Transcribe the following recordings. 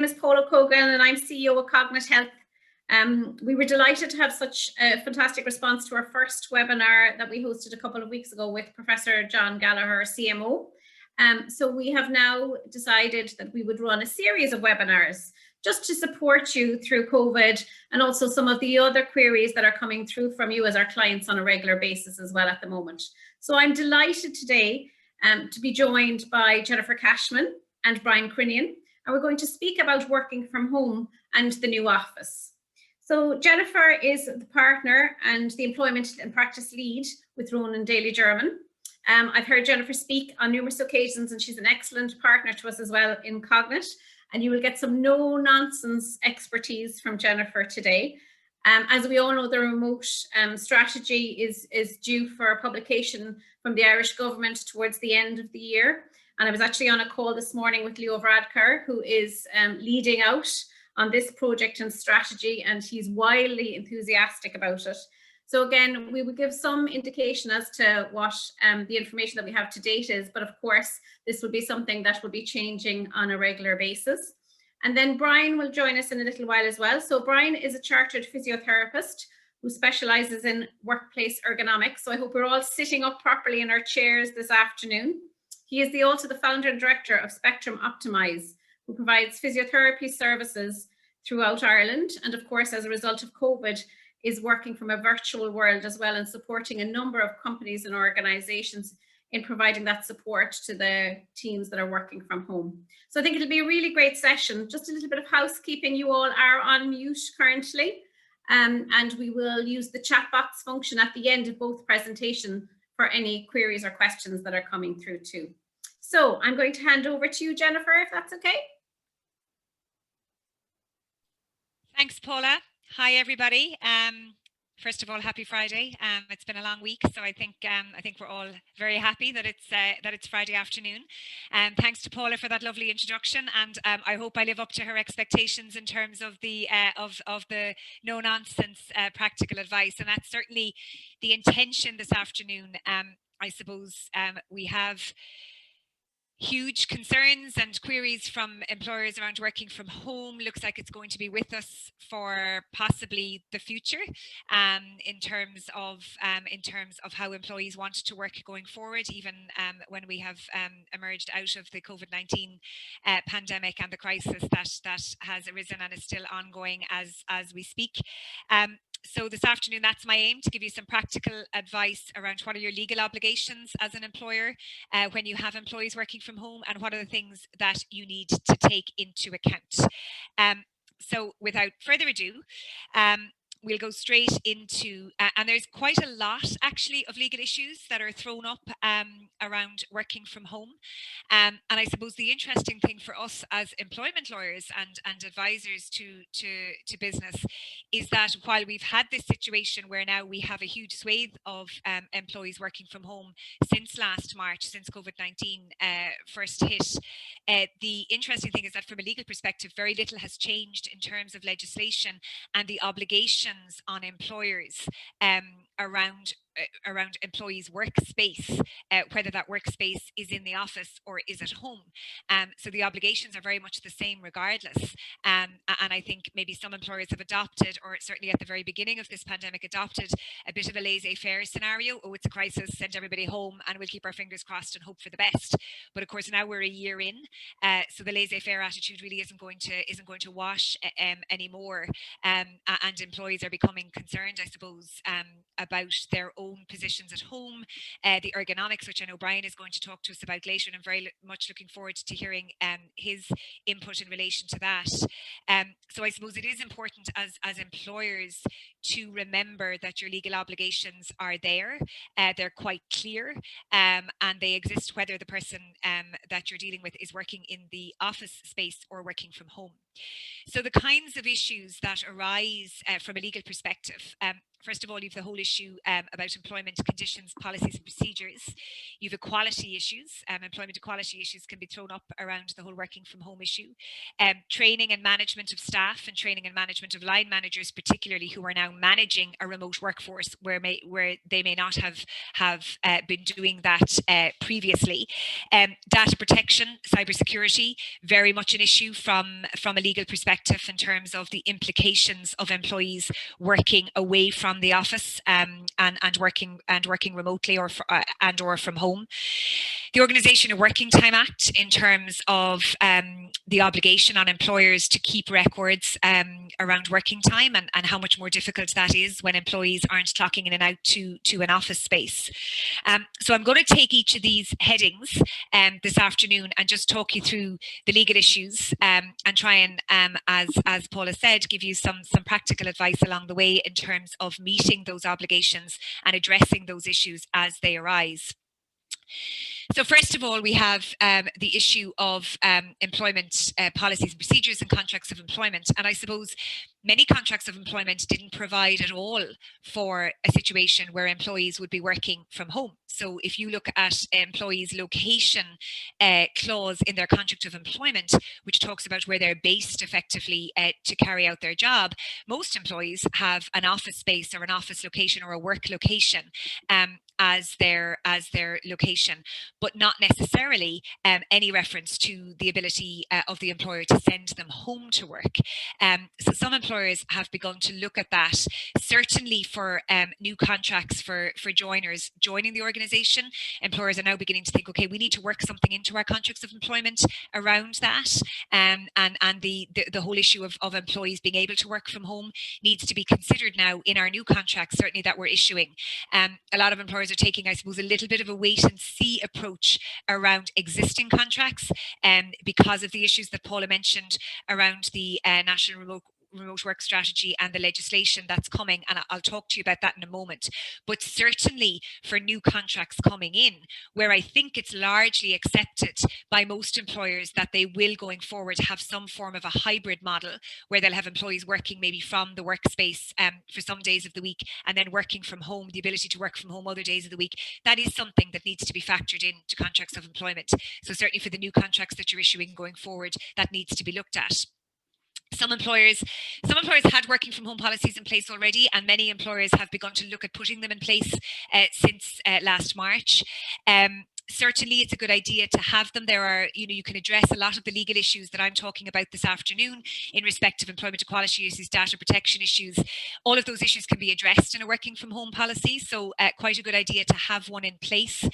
name is Paula Cogan and I'm CEO of Cognate Health. We were delighted to have such a fantastic response to our first webinar that we hosted a couple of weeks ago with Professor John Gallagher, CMO. So we have now decided that we would run a series of webinars just to support you through COVID and also some of the other queries that are coming through from you as our clients on a regular basis as well at the moment. So I'm delighted today to be joined by Jennifer Cashman and Brian Crinion, and we're going to speak about working from home and the new office. So Jennifer is the partner and the employment and practice lead with Ronan Daly German. I've heard Jennifer speak on numerous occasions and she's an excellent partner to us as well in Cognate, and you will get some no-nonsense expertise from Jennifer today. As we all know, the remote strategy is due for publication from the Irish government towards the end of the year. And I was actually on a call this morning with Leo Varadkar, who is leading out on this project and strategy, and he's wildly enthusiastic about it. So again, we will give some indication as to what the information that we have to date is, but of course, this will be something that will be changing on a regular basis. And then Brian will join us in a little while as well. So Brian is a chartered physiotherapist who specializes in workplace ergonomics. So I hope we're all sitting up properly in our chairs this afternoon. He is also the founder and director of Spectrum Optimize, who provides physiotherapy services throughout Ireland. And of course, as a result of COVID, is working from a virtual world as well and supporting a number of companies and organizations in providing that support to the teams that are working from home. So I think it'll be a really great session. Just a little bit of housekeeping. You all are on mute currently, and we will use the chat box function at the end of both presentations for any queries or questions that are coming through too. So I'm going to hand over to you, Jennifer, if that's okay. Thanks, Paula. Hi, everybody. First of all, happy Friday. It's been a long week, so I think we're all very happy that it's Friday afternoon. Thanks to Paula for that lovely introduction, and I hope I live up to her expectations in terms of the no nonsense practical advice, and that's certainly the intention this afternoon. I suppose we have huge concerns and queries from employers around working from home. Looks like it's going to be with us for possibly the future in terms of how employees want to work going forward, even when we have emerged out of the COVID-19 pandemic and the crisis that has arisen and is still ongoing as we speak. So this afternoon, that's my aim, to give you some practical advice around what are your legal obligations as an employer when you have employees working from home, and what are the things that you need to take into account. So without further ado, we'll go straight into, and there's quite a lot actually of legal issues that are thrown up around working from home. And I suppose the interesting thing for us as employment lawyers and advisors to business is that while we've had this situation where now we have a huge swathe of employees working from home since last March, since COVID-19 first hit, the interesting thing is that from a legal perspective, very little has changed in terms of legislation and the obligation on employers around employees' workspace, whether that workspace is in the office or is at home. So the obligations are very much the same regardless. And I think maybe some employers have adopted, or certainly at the very beginning of this pandemic, adopted a bit of a laissez-faire scenario. Oh, it's a crisis, send everybody home and we'll keep our fingers crossed and hope for the best. But of course now we're a year in, so the laissez-faire attitude really isn't going to wash anymore. And employees are becoming concerned, I suppose, about their own positions at home, the ergonomics, which I know Brian is going to talk to us about later, and I'm very much looking forward to hearing his input in relation to that. So I suppose it is important as employers to remember that your legal obligations are there. They're quite clear, and they exist whether the person that you're dealing with is working in the office space or working from home. So the kinds of issues that arise from a legal perspective, first of all, you have the whole issue about employment conditions, policies and procedures. You have equality issues. Employment equality issues can be thrown up around the whole working from home issue. Training and management of staff and training and management of line managers, particularly who are now managing a remote workforce where they may not have been doing that previously. Data protection, cybersecurity, very much an issue from a legal legal perspective in terms of the implications of employees working away from the office and working remotely or from home. The Organisation of Working Time Act in terms of the obligation on employers to keep records around working time and how much more difficult that is when employees aren't clocking in and out to an office space. So I'm going to take each of these headings this afternoon and just talk you through the legal issues and try and, as Paula said, give you some practical advice along the way in terms of meeting those obligations and addressing those issues as they arise. So first of all, we have the issue of employment policies and procedures and contracts of employment. And I suppose many contracts of employment didn't provide at all for a situation where employees would be working from home. So if you look at employees' location clause in their contract of employment, which talks about where they're based effectively to carry out their job, most employees have an office space or an office location or a work location as their location, but not necessarily any reference to the ability of the employer to send them home to work. So some employers have begun to look at that, certainly for new contracts for joiners joining the organisation. Employers are now beginning to think, okay, we need to work something into our contracts of employment around that, and the whole issue of employees being able to work from home needs to be considered now in our new contracts, certainly that we're issuing. A lot of employers are taking, I suppose, a little bit of a wait and see approach around existing contracts because of the issues that Paula mentioned around the National Remote Work Strategy and the legislation that's coming, and I'll talk to you about that in a moment. But certainly for new contracts coming in, where I think it's largely accepted by most employers that they will going forward have some form of a hybrid model where they'll have employees working maybe from the workspace for some days of the week and then working from home, the ability to work from home other days of the week. That is something that needs to be factored into contracts of employment. So certainly for the new contracts that you're issuing going forward, that needs to be looked at. Some employers had working from home policies in place already, and many employers have begun to look at putting them in place since last March. Certainly it's a good idea to have them. There are, you can address a lot of the legal issues that I'm talking about this afternoon in respect of employment equality issues, data protection issues. All of those issues can be addressed in a working from home policy, so quite a good idea to have one in place.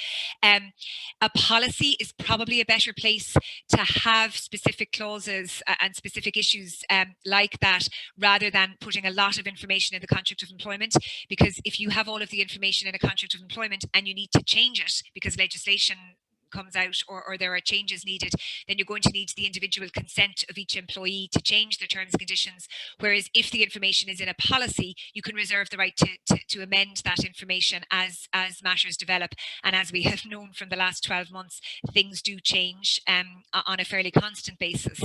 A policy is probably a better place to have specific clauses and specific issues like that, rather than putting a lot of information in the contract of employment, because if you have all of the information in a contract of employment and you need to change it because legislation comes out or there are changes needed, then you're going to need the individual consent of each employee to change the terms and conditions. Whereas if the information is in a policy, you can reserve the right to amend that information as matters develop. And as we have known from the last 12 months, things do change on a fairly constant basis.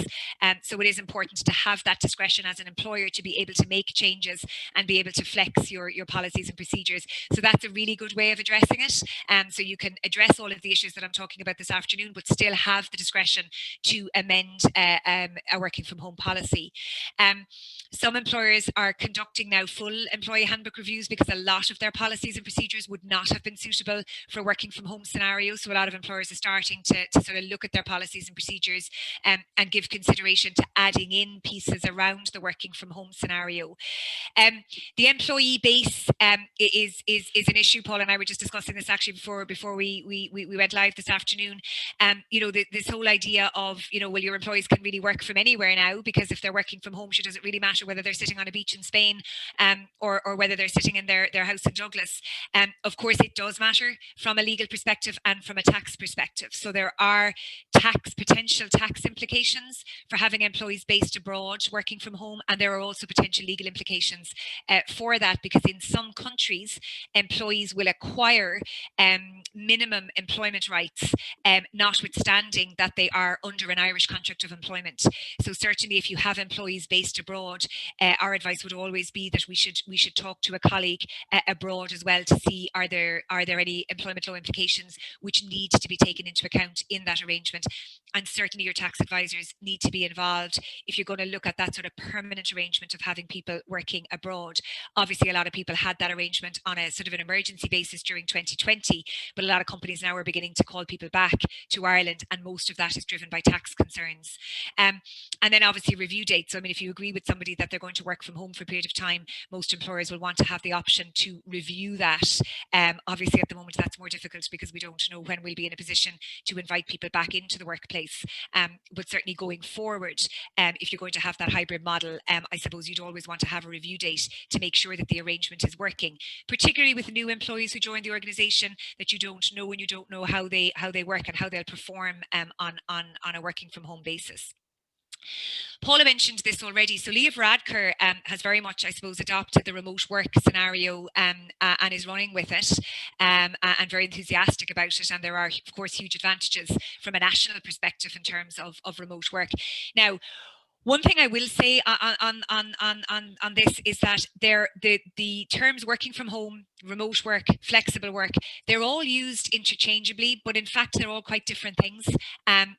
So it is important to have that discretion as an employer to be able to make changes and be able to flex your policies and procedures. So that's a really good way of addressing it. So you can address all of the issues that I'm talking about this afternoon, but still have the discretion to amend a working from home policy. Some employers are conducting now full employee handbook reviews because a lot of their policies and procedures would not have been suitable for working from home scenarios. So a lot of employers are starting to sort of look at their policies and procedures and give consideration to adding in pieces around the working from home scenario. The employee base is an issue. Paul and I were just discussing this actually before we went live this afternoon. This whole idea of, well, your employees can really work from anywhere now, because if they're working from home, does it really matter whether they're sitting on a beach in Spain or whether they're sitting in their house in Douglas? Of course, it does matter from a legal perspective and from a tax perspective. So there are potential tax implications for having employees based abroad working from home, and there are also potential legal implications for that, because in some countries, employees will acquire minimum employment rights, notwithstanding that they are under an Irish contract of employment. So certainly, if you have employees based abroad, our advice would always be that we should talk to a colleague abroad as well to see are there any employment law implications which need to be taken into account in that arrangement. And certainly your tax advisors need to be involved if you're going to look at that sort of permanent arrangement of having people working abroad. Obviously, a lot of people had that arrangement on a sort of an emergency basis during 2020, but a lot of companies now are beginning to call people back to Ireland, and most of that is driven by tax concerns. And then obviously review dates. So, I mean, if you agree with somebody that they're going to work from home for a period of time, most employers will want to have the option to review that. Obviously, at the moment, that's more difficult because we don't know when we'll be in a position to invite people back into the workplace. But certainly going forward, if you're going to have that hybrid model, I suppose you'd always want to have a review date to make sure that the arrangement is working, particularly with new employees who join the organisation that you don't know, and you don't know how they work and how they'll perform on a working from home basis. Paula mentioned this already. So Leo Varadkar has very much, I suppose, adopted the remote work scenario and is running with it and very enthusiastic about it. And there are, of course, huge advantages from a national perspective in terms of remote work. Now, one thing I will say on this is that the terms working from home, remote work, flexible work, they're all used interchangeably, but in fact, they're all quite different things.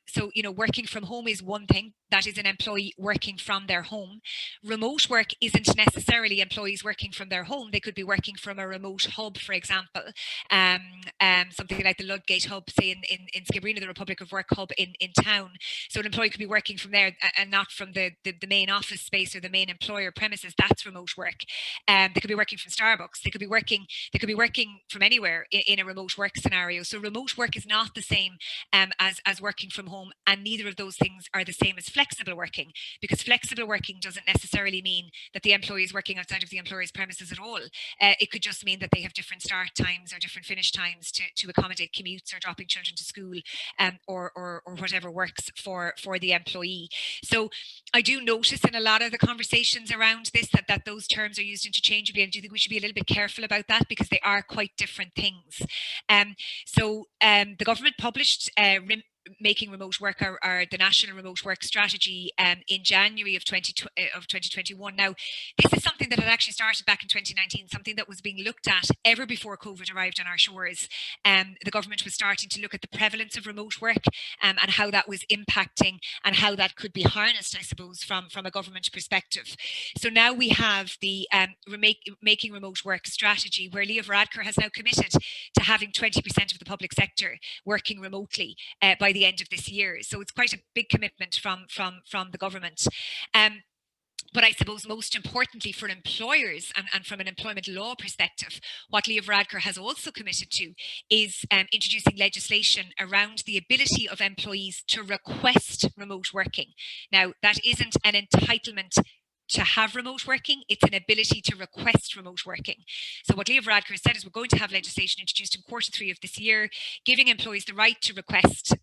So, you know, working from home is one thing. That is an employee working from their home. Remote work isn't necessarily employees working from their home. They could be working from a remote hub, for example, something like the Ludgate hub, say in Skibbereen, the Republic of Work hub in town. So an employee could be working from there and not from the main office space or the main employer premises. That's remote work. They could be working from Starbucks. They could be working from anywhere in a remote work scenario. So remote work is not the same as working from home, and neither of those things are the same as flexible working, because flexible working doesn't necessarily mean that the employee is working outside of the employer's premises at all. It could just mean that they have different start times or different finish times to accommodate commutes or dropping children to school, or whatever works for the employee. So I do notice in a lot of the conversations around this that those terms are used interchangeably, and I do think we should be a little bit careful about that because they are quite different things. The government published making remote work or the national remote work strategy in January of 2021. Now, this is something that had actually started back in 2019, something that was being looked at ever before COVID arrived on our shores. The government was starting to look at the prevalence of remote work and how that was impacting and how that could be harnessed, I suppose, from a government perspective. So now we have the making remote work strategy, where Leo Varadkar has now committed to having 20% of the public sector working remotely by the end of this year. So it's quite a big commitment from the government. But I suppose most importantly for employers and from an employment law perspective, what Leo Varadkar has also committed to is introducing legislation around the ability of employees to request remote working. Now, that isn't an entitlement to have remote working, it's an ability to request remote working. So what Leo Varadkar said is we're going to have legislation introduced in Q3 of this year, giving employees the right to request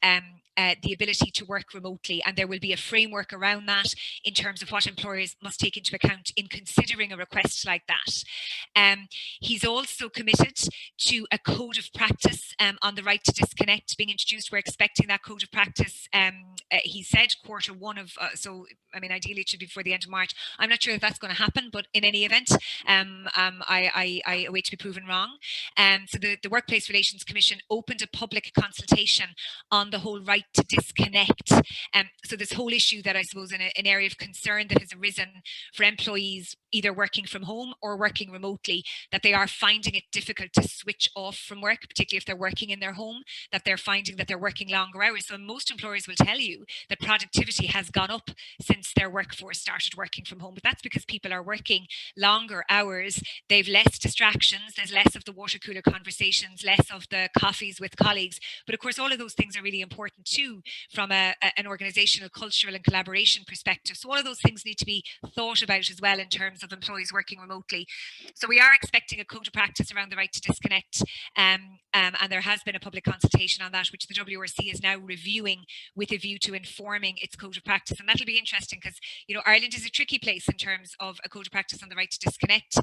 the ability to work remotely, and there will be a framework around that in terms of what employers must take into account in considering a request like that. He's also committed to a code of practice on the right to disconnect being introduced. We're expecting that code of practice, he said Q1 of, so I mean ideally it should be before the end of March. I'm not sure if that's going to happen, but in any event, I await to be proven wrong. So the Workplace Relations Commission opened a public consultation on the whole right to disconnect. So this whole issue that I suppose an area of concern that has arisen for employees either working from home or working remotely, that they are finding it difficult to switch off from work, particularly if they're working in their home, that they're finding that they're working longer hours. So most employers will tell you that productivity has gone up since their workforce started working from home, but that's because people are working longer hours, they've less distractions, there's less of the water cooler conversations, less of the coffees with colleagues. But of course all of those things are really important too from an organizational, cultural and collaboration perspective. So all of those things need to be thought about as well in terms of employees working remotely. So we are expecting a code of practice around the right to disconnect, and there has been a public consultation on that, which the WRC is now reviewing with a view to informing its code of practice. And that'll be interesting because, you know, Ireland is a tricky place in terms of a code of practice on the right to disconnect.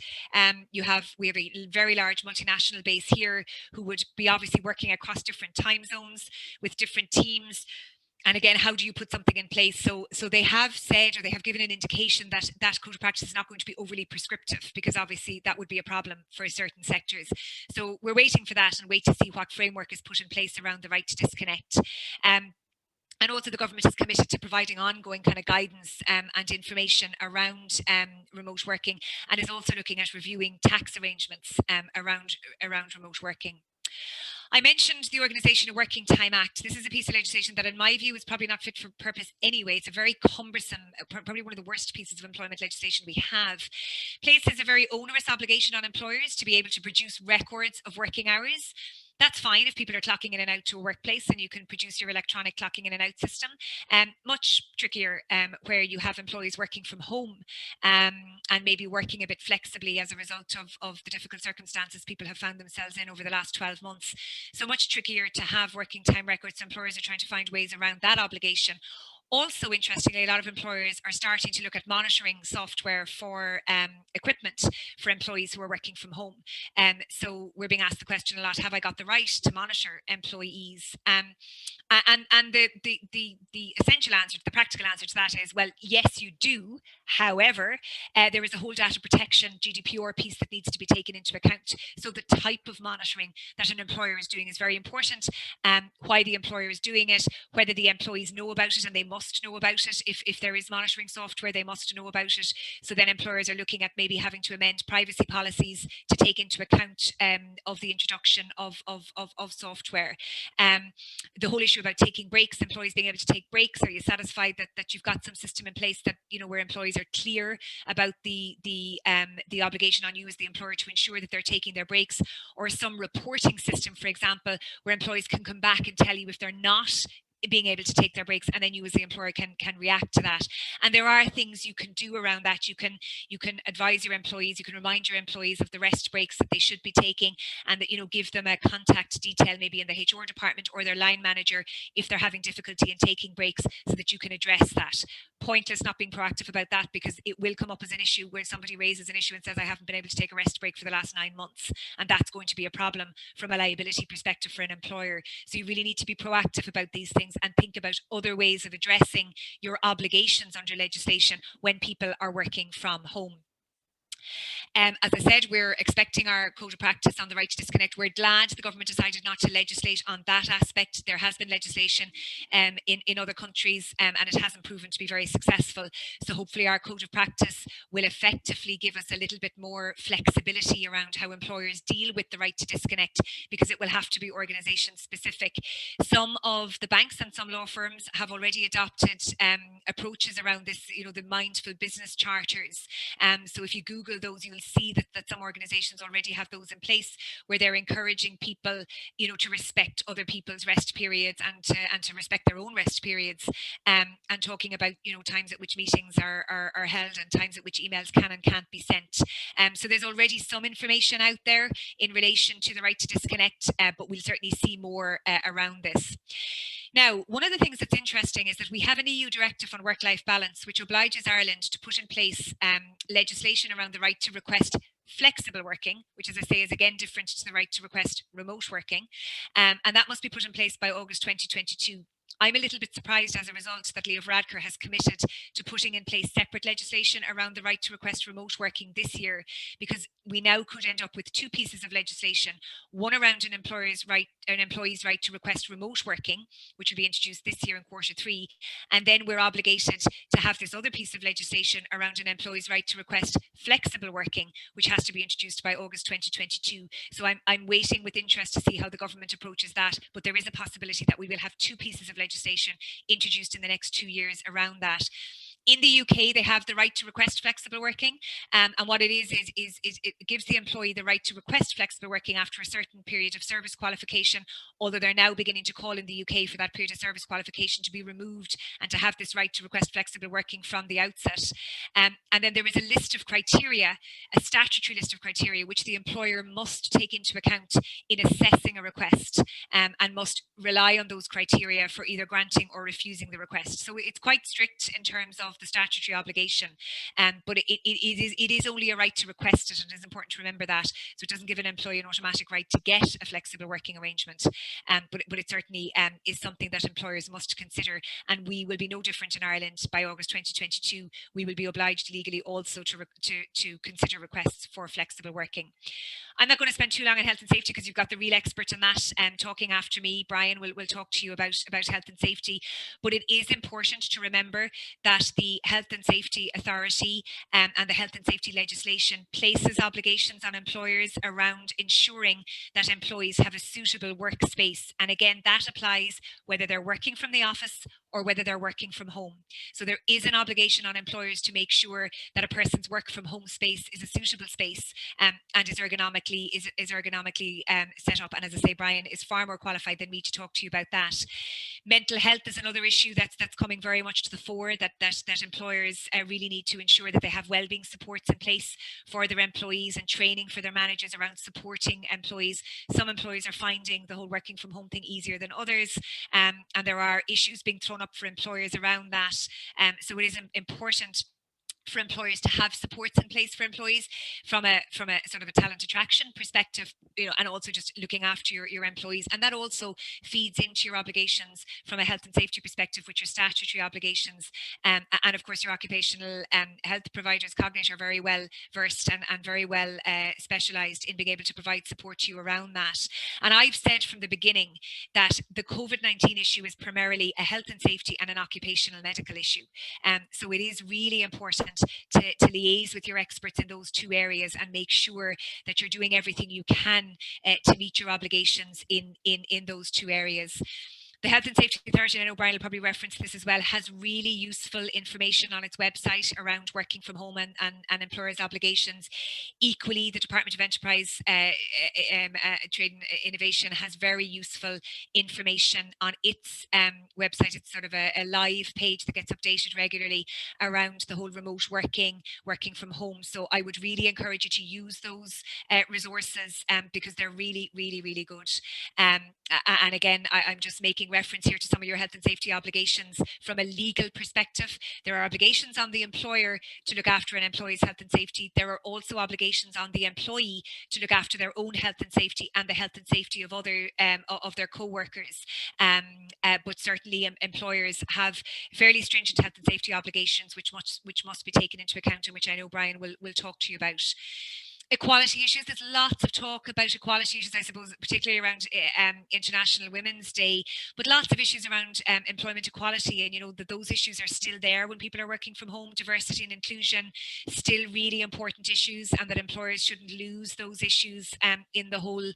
We have a very large multinational base here who would be obviously working across different time zones with different teams. And again, how do you put something in place? So they have said, or they have given an indication that that code of practice is not going to be overly prescriptive, because obviously that would be a problem for certain sectors. So we're waiting for that and wait to see what framework is put in place around the right to disconnect. And also the government is committed to providing ongoing kind of guidance and information around remote working, and is also looking at reviewing tax arrangements around remote working. I mentioned the Organisation of Working Time Act. This is a piece of legislation that, in my view, is probably not fit for purpose anyway. It's a very cumbersome, probably one of the worst pieces of employment legislation we have. Places a very onerous obligation on employers to be able to produce records of working hours. That's fine if people are clocking in and out to a workplace and you can produce your electronic clocking in and out system. Much trickier where you have employees working from home and maybe working a bit flexibly as a result of the difficult circumstances people have found themselves in over the last 12 months. So much trickier to have working time records. Employers are trying to find ways around that obligation. Also, interestingly, a lot of employers are starting to look at monitoring software for equipment for employees who are working from home. So we're being asked the question a lot, have I got the right to monitor employees? And the essential answer, the practical answer to that is, well, yes, you do. However, there is a whole data protection GDPR piece that needs to be taken into account. So the type of monitoring that an employer is doing is very important. Why the employer is doing it, whether the employees know about it, and they must know about it. If there is monitoring software, they must know about it. So then employers are looking at maybe having to amend privacy policies to take into account of the introduction of software. The whole issue about taking breaks, employees being able to take breaks. Are you satisfied that you've got some system in place that, you know, where employees are clear about the obligation on you as the employer to ensure that they're taking their breaks, or some reporting system, for example, where employees can come back and tell you if they're not being able to take their breaks, and then you as the employer can react to that. And there are things you can do around that. You can advise your employees, you can remind your employees of the rest breaks that they should be taking, and that, you know, give them a contact detail maybe in the HR department or their line manager if they're having difficulty in taking breaks, so that you can address that. Pointless not being proactive about that, because it will come up as an issue where somebody raises an issue and says, I haven't been able to take a rest break for the last 9 months, and that's going to be a problem from a liability perspective for an employer. So you really need to be proactive about these things and think about other ways of addressing your obligations under legislation when people are working from home. As I said, we're expecting our code of practice on the right to disconnect. We're glad the government decided not to legislate on that aspect. There has been legislation in other countries, and it hasn't proven to be very successful. So hopefully our code of practice will effectively give us a little bit more flexibility around how employers deal with the right to disconnect, because it will have to be organisation specific. Some of the banks and some law firms have already adopted approaches around this, you know, the mindful business charters. So if you Google those, you'll see that some organizations already have those in place, where they're encouraging people, you know, to respect other people's rest periods and to respect their own rest periods, and talking about, you know, times at which meetings are held and times at which emails can and can't be sent. So there's already some information out there in relation to the right to disconnect, but we'll certainly see more around this. Now, one of the things that's interesting is that we have an EU directive on work-life balance, which obliges Ireland to put in place legislation around the right to request flexible working, which, as I say, is again different to the right to request remote working. And that must be put in place by August 2022. I'm a little bit surprised as a result that Leo Varadkar has committed to putting in place separate legislation around the right to request remote working this year, because we now could end up with two pieces of legislation, one around an employee's right to request remote working, which will be introduced this year in Q3, and then we're obligated to have this other piece of legislation around an employee's right to request flexible working, which has to be introduced by August 2022. So I'm waiting with interest to see how the government approaches that, but there is a possibility that we will have two pieces of legislation introduced in the next 2 years around that. In the UK, they have the right to request flexible working, and what it is it gives the employee the right to request flexible working after a certain period of service qualification, although they're now beginning to call in the UK for that period of service qualification to be removed and to have this right to request flexible working from the outset. And then there is a list of criteria, a statutory list of criteria, which the employer must take into account in assessing a request, and must rely on those criteria for either granting or refusing the request. So it's quite strict in terms of above the statutory obligation. But it is only a right to request it, and it is important to remember that. So it doesn't give an employee an automatic right to get a flexible working arrangement, but it certainly is something that employers must consider, and we will be no different in Ireland. By August 2022, we will be obliged legally also to consider requests for flexible working. I'm not going to spend too long on health and safety because you've got the real expert in that talking after me. Brian will talk to you about health and safety. But it is important to remember that the Health and Safety Authority and the health and safety legislation places obligations on employers around ensuring that employees have a suitable workspace. And again, that applies whether they're working from the office or whether they're working from home. So there is an obligation on employers to make sure that a person's work from home space is a suitable space and is ergonomically set up. And as I say, Brian is far more qualified than me to talk to you about that. Mental health is another issue that's coming very much to the fore, that employers really need to ensure that they have wellbeing supports in place for their employees and training for their managers around supporting employees. Some employees are finding the whole working from home thing easier than others, and there are issues being thrown up for employers around that. So it is important for employers to have supports in place for employees from a sort of a talent attraction perspective, and also just looking after your employees. And that also feeds into your obligations from a health and safety perspective, which are statutory obligations. And of course, your occupational health providers, Cognate, are very well versed and very well specialised in being able to provide support to you around that. And I've said from the beginning that the COVID-19 issue is primarily a health and safety and an occupational medical issue. So it is really important to liaise with your experts in those two areas and make sure that you're doing everything you can to meet your obligations in those two areas. The Health and Safety Authority, and I know Brian will probably reference this as well, has really useful information on its website around working from home and employers' obligations. Equally, the Department of Enterprise, Trade and Innovation has very useful information on its website. It's sort of a live page that gets updated regularly around the whole remote working from home. So I would really encourage you to use those resources because they're really, really, really good. And again, I'm just making reference here to some of your health and safety obligations from a legal perspective. There are obligations on the employer to look after an employee's health and safety. There are also obligations on the employee to look after their own health and safety and the health and safety of other of their co-workers. But certainly employers have fairly stringent health and safety obligations which must be taken into account, and which I know Brian will talk to you about. Equality issues. There's lots of talk about equality issues, I suppose, particularly around International Women's Day, but lots of issues around employment equality. And that those issues are still there when people are working from home. Diversity and inclusion, still really important issues, and that employers shouldn't lose those issues in the whole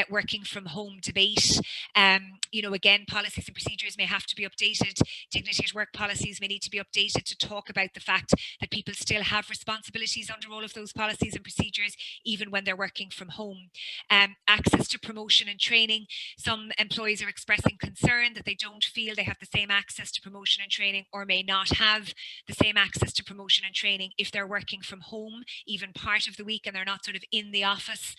working from home debate. Again, policies and procedures may have to be updated. Dignity at work policies may need to be updated to talk about the fact that people still have responsibilities under all of those policies and procedures, even when they're working from home. Access to promotion and training. Some employees are expressing concern that they don't feel they have the same access to promotion and training, or may not have the same access to promotion and training if they're working from home, even part of the week, and they're not sort of in the office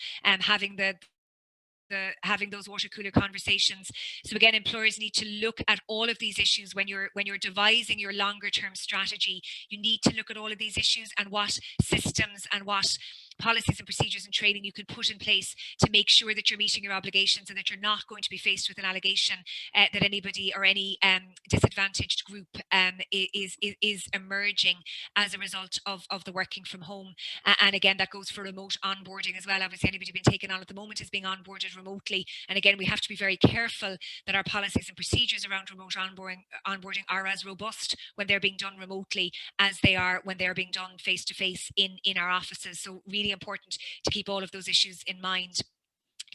having those water cooler conversations. So again, employers need to look at all of these issues when you're devising your longer term strategy. You need to look at all of these issues and what systems and what policies and procedures and training you can put in place to make sure that you're meeting your obligations and that you're not going to be faced with an allegation that anybody or any disadvantaged group is emerging as a result of the working from home. And again, that goes for remote onboarding as well. Obviously, anybody being taken on at the moment is being onboarded remotely. And again, we have to be very careful that our policies and procedures around remote onboarding are as robust when they're being done remotely as they are when they're being done face to face in our offices. So really important to keep all of those issues in mind.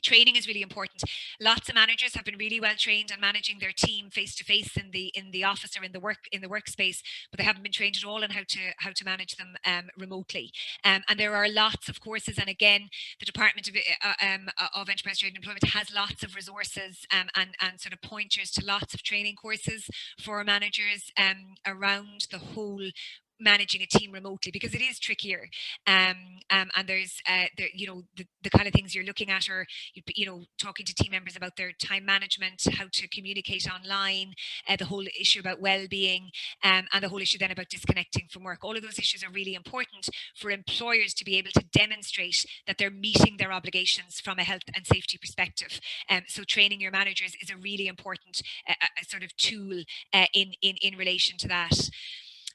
Training is really important. Lots of managers have been really well trained on managing their team face to face in the office or in the workspace, but they haven't been trained at all on how to manage them remotely. And there are lots of courses, and again, the Department of Enterprise, Trade and Employment has lots of resources and sort of pointers to lots of training courses for managers around the whole managing a team remotely, because it is trickier, and there's the kind of things you're looking at are talking to team members about their time management, how to communicate online, the whole issue about well-being, and the whole issue then about disconnecting from work. All of those issues are really important for employers to be able to demonstrate that they're meeting their obligations from a health and safety perspective. So training your managers is a really important sort of tool in relation to that.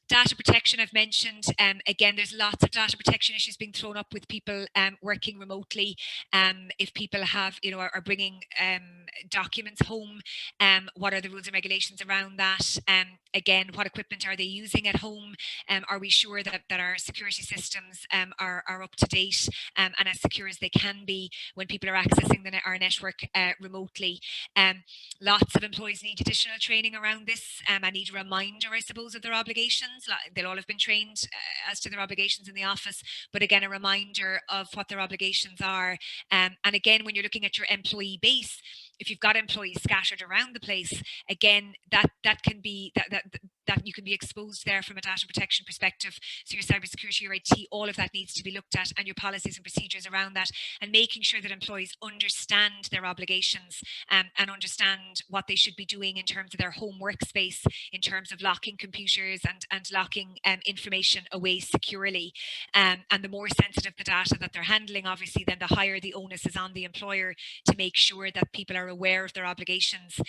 Data protection I've mentioned. Again, there's lots of data protection issues being thrown up with people working remotely. If people have, are bringing documents home, what are the rules and regulations around that? Again, what equipment are they using at home? Are we sure that our security systems are up to date and as secure as they can be when people are accessing our network remotely? Lots of employees need additional training around this. I need a reminder, I suppose, of their obligations. They'll all have been trained as to their obligations in the office, but again, a reminder of what their obligations are. And again, when you're looking at your employee base, if you've got employees scattered around the place, again, that can be that you can be exposed there from a data protection perspective. So your cybersecurity, your IT, all of that needs to be looked at, and your policies and procedures around that, and making sure that employees understand their obligations and understand what they should be doing in terms of their home workspace, in terms of locking computers and locking information away securely. And the more sensitive the data that they're handling, obviously, then the higher the onus is on the employer to make sure that people are aware of their obligations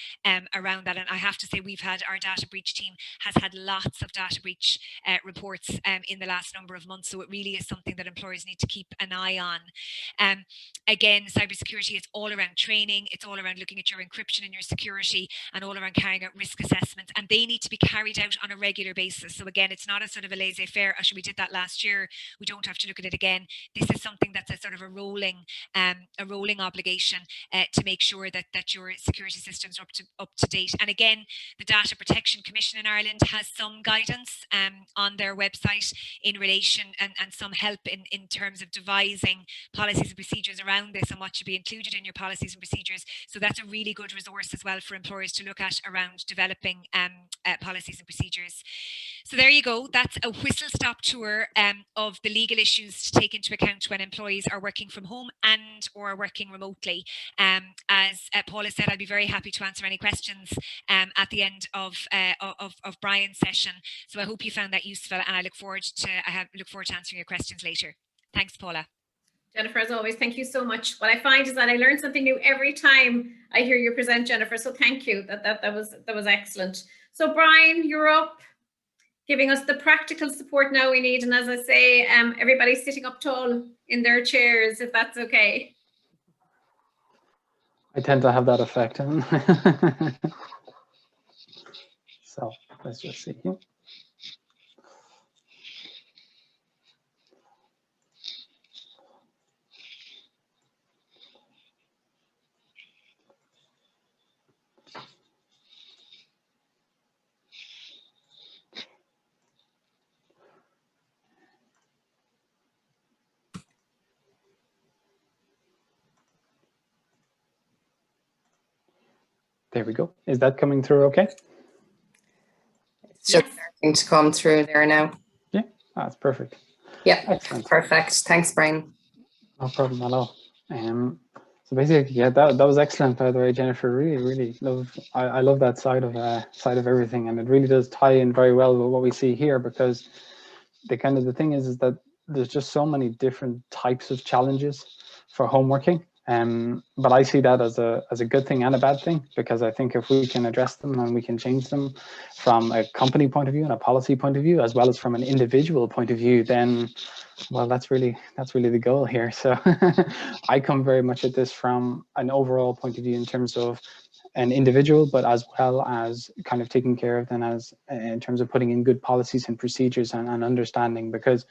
around that. And I have to say, our data breach team has had lots of data breach reports in the last number of months. So it really is something that employers need to keep an eye on. Again, cybersecurity is all around training. It's all around looking at your encryption and your security, and all around carrying out risk assessments. And they need to be carried out on a regular basis. So again, it's not a sort of a laissez-faire, actually we did that last year, we don't have to look at it again. This is something that's a sort of a rolling obligation to make sure that your security systems are up to date. And again, the Data Protection Commission in Ireland has some guidance on their website in relation and some help in terms of devising policies and procedures around this and what should be included in your policies and procedures. So that's a really good resource as well for employers to look at around developing policies and procedures. So there you go. That's a whistle-stop tour of the legal issues to take into account when employees are working from home and or working remotely. As Paula said, I'll be very happy to answer any questions at the end of Brian's session. So I hope you found that useful, and I look forward to answering your questions later. Thanks, Paula. Jennifer, as always, thank you so much. What I find is that I learn something new every time I hear you present, Jennifer. So thank you. That was excellent. So Brian, you're up, giving us the practical support now we need. And as I say, everybody's sitting up tall in their chairs, if that's okay. I tend to have that effect. So let's just see here. There we go. Is that coming through okay? It's just starting to come through there now. Yeah, that's perfect. Yeah, excellent. Perfect. Thanks, Brian. No problem at all. So basically, yeah, that was excellent, by the way, Jennifer. Really love. I love that side of everything, and it really does tie in very well with what we see here, because the thing is that there's just so many different types of challenges for home working. But I see that as a good thing and a bad thing, because I think if we can address them and we can change them from a company point of view and a policy point of view, as well as from an individual point of view, then, well, that's really the goal here. So I come very much at this from an overall point of view in terms of an individual, but as well as kind of taking care of them as in terms of putting in good policies and procedures and understanding, because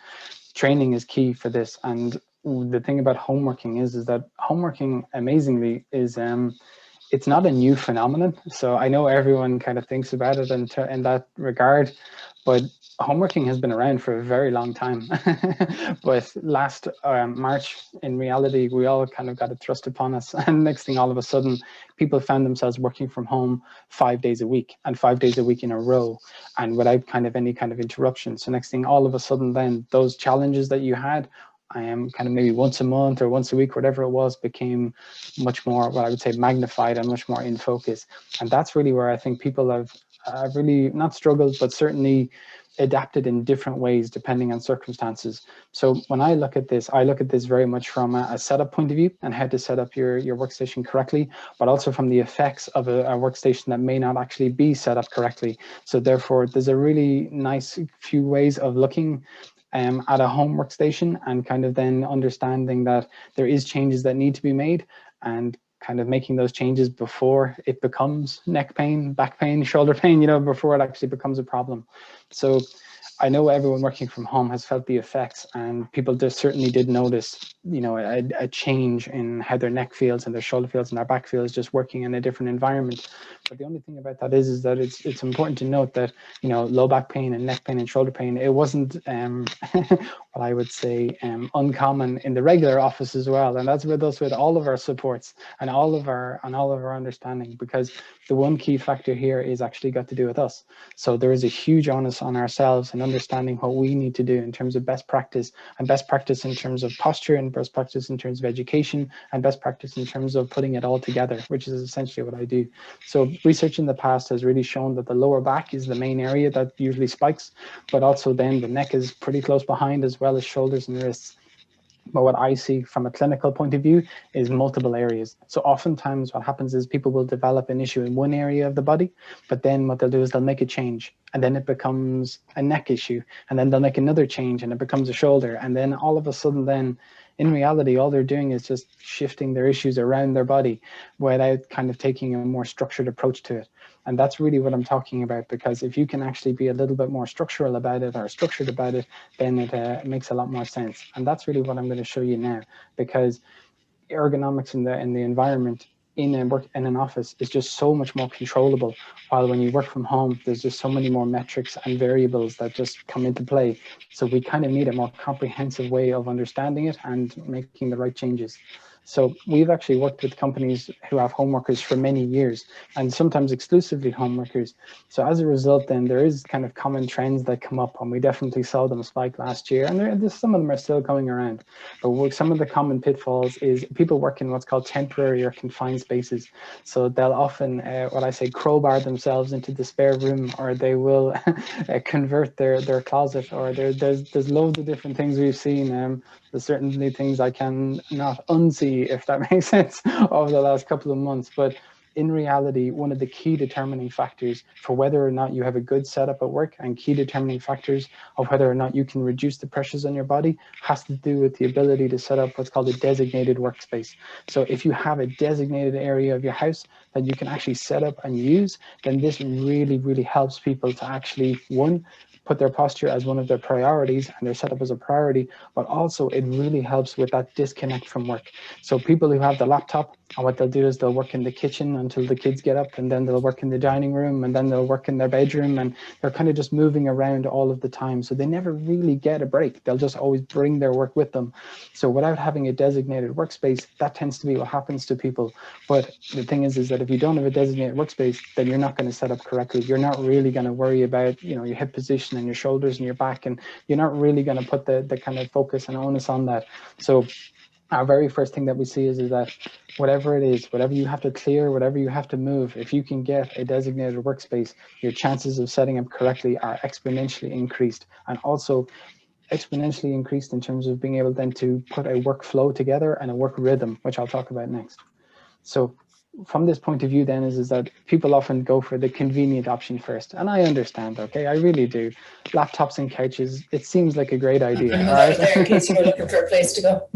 training is key for this. And the thing about homeworking is that homeworking amazingly is it's not a new phenomenon. So I know everyone kind of thinks about it in that regard, but homeworking has been around for a very long time. But last March, in reality, we all kind of got it thrust upon us. And next thing, all of a sudden, people found themselves working from home 5 days a week, and 5 days a week in a row, and without kind of any kind of interruption. So next thing, all of a sudden, then those challenges that you had, kind of maybe once a month or once a week, whatever it was, became much more, what I would say, magnified and much more in focus. And that's really where I think people have really not struggled, but certainly adapted in different ways depending on circumstances. So when I look at this very much from a setup point of view and how to set up your workstation correctly, but also from the effects of a workstation that may not actually be set up correctly. So therefore, there's a really nice few ways of looking at a home workstation, and kind of then understanding that there is changes that need to be made, and kind of making those changes before it becomes neck pain, back pain, shoulder pain, before it actually becomes a problem. So I know everyone working from home has felt the effects, and people just certainly did notice, a change in how their neck feels and their shoulder feels and their back feels just working in a different environment. But the only thing about that is that it's important to note that, low back pain and neck pain and shoulder pain, it wasn't what I would say uncommon in the regular office as well. And that's with us, with all of our supports and all of our understanding, because the one key factor here is actually got to do with us. So there is a huge onus on ourselves and understanding what we need to do in terms of best practice, and best practice in terms of posture, and best practice in terms of education, and best practice in terms of putting it all together, which is essentially what I do. So research in the past has really shown that the lower back is the main area that usually spikes, but also then the neck is pretty close behind, as well as shoulders and wrists. But what I see from a clinical point of view is multiple areas. So oftentimes what happens is people will develop an issue in one area of the body, but then what they'll do is they'll make a change, and then it becomes a neck issue, and then they'll make another change and it becomes a shoulder. And then all of a sudden, then in reality, all they're doing is just shifting their issues around their body without kind of taking a more structured approach to it. And that's really what I'm talking about, because if you can actually be a little bit more structural about it, or structured about it, then it makes a lot more sense. And that's really what I'm going to show you now, because ergonomics in the environment in an office is just so much more controllable, while when you work from home, there's just so many more metrics and variables that just come into play. So we kind of need a more comprehensive way of understanding it and making the right changes. So we've actually worked with companies who have home workers for many years, and sometimes exclusively home workers. So as a result, then there is kind of common trends that come up, and we definitely saw them spike last year, and some of them are still coming around. But some of the common pitfalls is people work in what's called temporary or confined spaces. So they'll often, what I say, crowbar themselves into the spare room, or they will convert their closet, or there's loads of different things we've seen. There's certainly things I can not unsee, if that makes sense, over the last couple of months. But in reality, one of the key determining factors for whether or not you have a good setup at work, and key determining factors of whether or not you can reduce the pressures on your body, has to do with the ability to set up what's called a designated workspace. So if you have a designated area of your house that you can actually set up and use, then this really, really helps people to actually, one, put their posture as one of their priorities and their setup as a priority, but also it really helps with that disconnect from work. So people who have the laptop, and what they'll do is they'll work in the kitchen until the kids get up, and then they'll work in the dining room, and then they'll work in their bedroom, and they're kind of just moving around all of the time. So they never really get a break. They'll just always bring their work with them. So without having a designated workspace, that tends to be what happens to people. But the thing is that if you don't have a designated workspace, then you're not going to set up correctly. You're not really going to worry about, your hip position and your shoulders and your back, and you're not really going to put the kind of focus and onus on that. So our very first thing that we see is that whatever it is, whatever you have to clear, whatever you have to move, if you can get a designated workspace, your chances of setting up correctly are exponentially increased, and also exponentially increased in terms of being able then to put a workflow together and a work rhythm, which I'll talk about next. So from this point of view then is that people often go for the convenient option first, and I understand, okay, I really do. Laptops and couches, it seems like a great idea. All right, there in case you were looking for a place to go.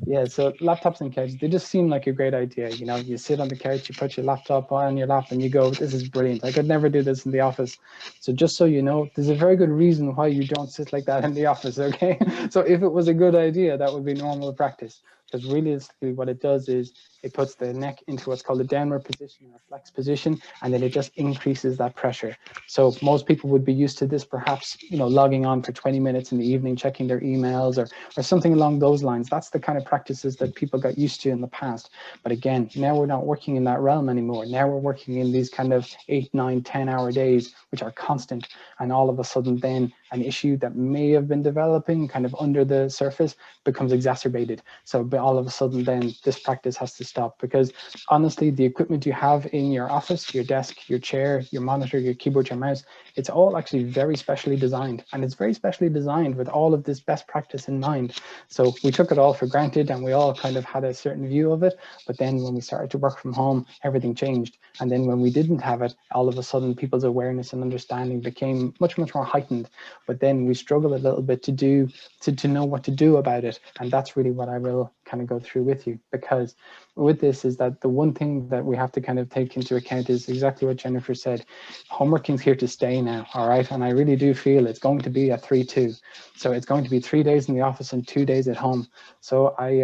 Yeah, so laptops and couches, they just seem like a great idea. You sit on the couch, you put your laptop on your lap, and you go, this is brilliant. I could never do this in the office. So just so you know, there's a very good reason why you don't sit like that in the office, okay? So if it was a good idea, that would be normal practice. because realistically what it does is it puts the neck into what's called a downward position or flex position, and then it just increases that pressure. So most people would be used to this, perhaps, you know, logging on for 20 minutes in the evening, checking their emails or something along those lines. That's the kind of practices that people got used to in the past. But again, now we're not working in that realm anymore. Now we're working in these kind of 8, 9, 10-hour days, which are constant. And all of a sudden then an issue that may have been developing kind of under the surface becomes exacerbated. So all of a sudden then this practice has to stop, because honestly, the equipment you have in your office, your desk, your chair, your monitor, your keyboard, your mouse, it's all actually very specially designed, and it's very specially designed with all of this best practice in mind. So we took it all for granted and we all kind of had a certain view of it. But then when we started to work from home, everything changed. And then when we didn't have it, all of a sudden people's awareness and understanding became much, much more heightened. But then we struggle a little bit to know what to do about it. And that's really what I will kind of go through with you, because with this is that the one thing that we have to kind of take into account is exactly what Jennifer said. Home working's here to stay now, all right? And I really do feel it's going to be a 3-2. So it's going to be 3 days in the office and 2 days at home. So I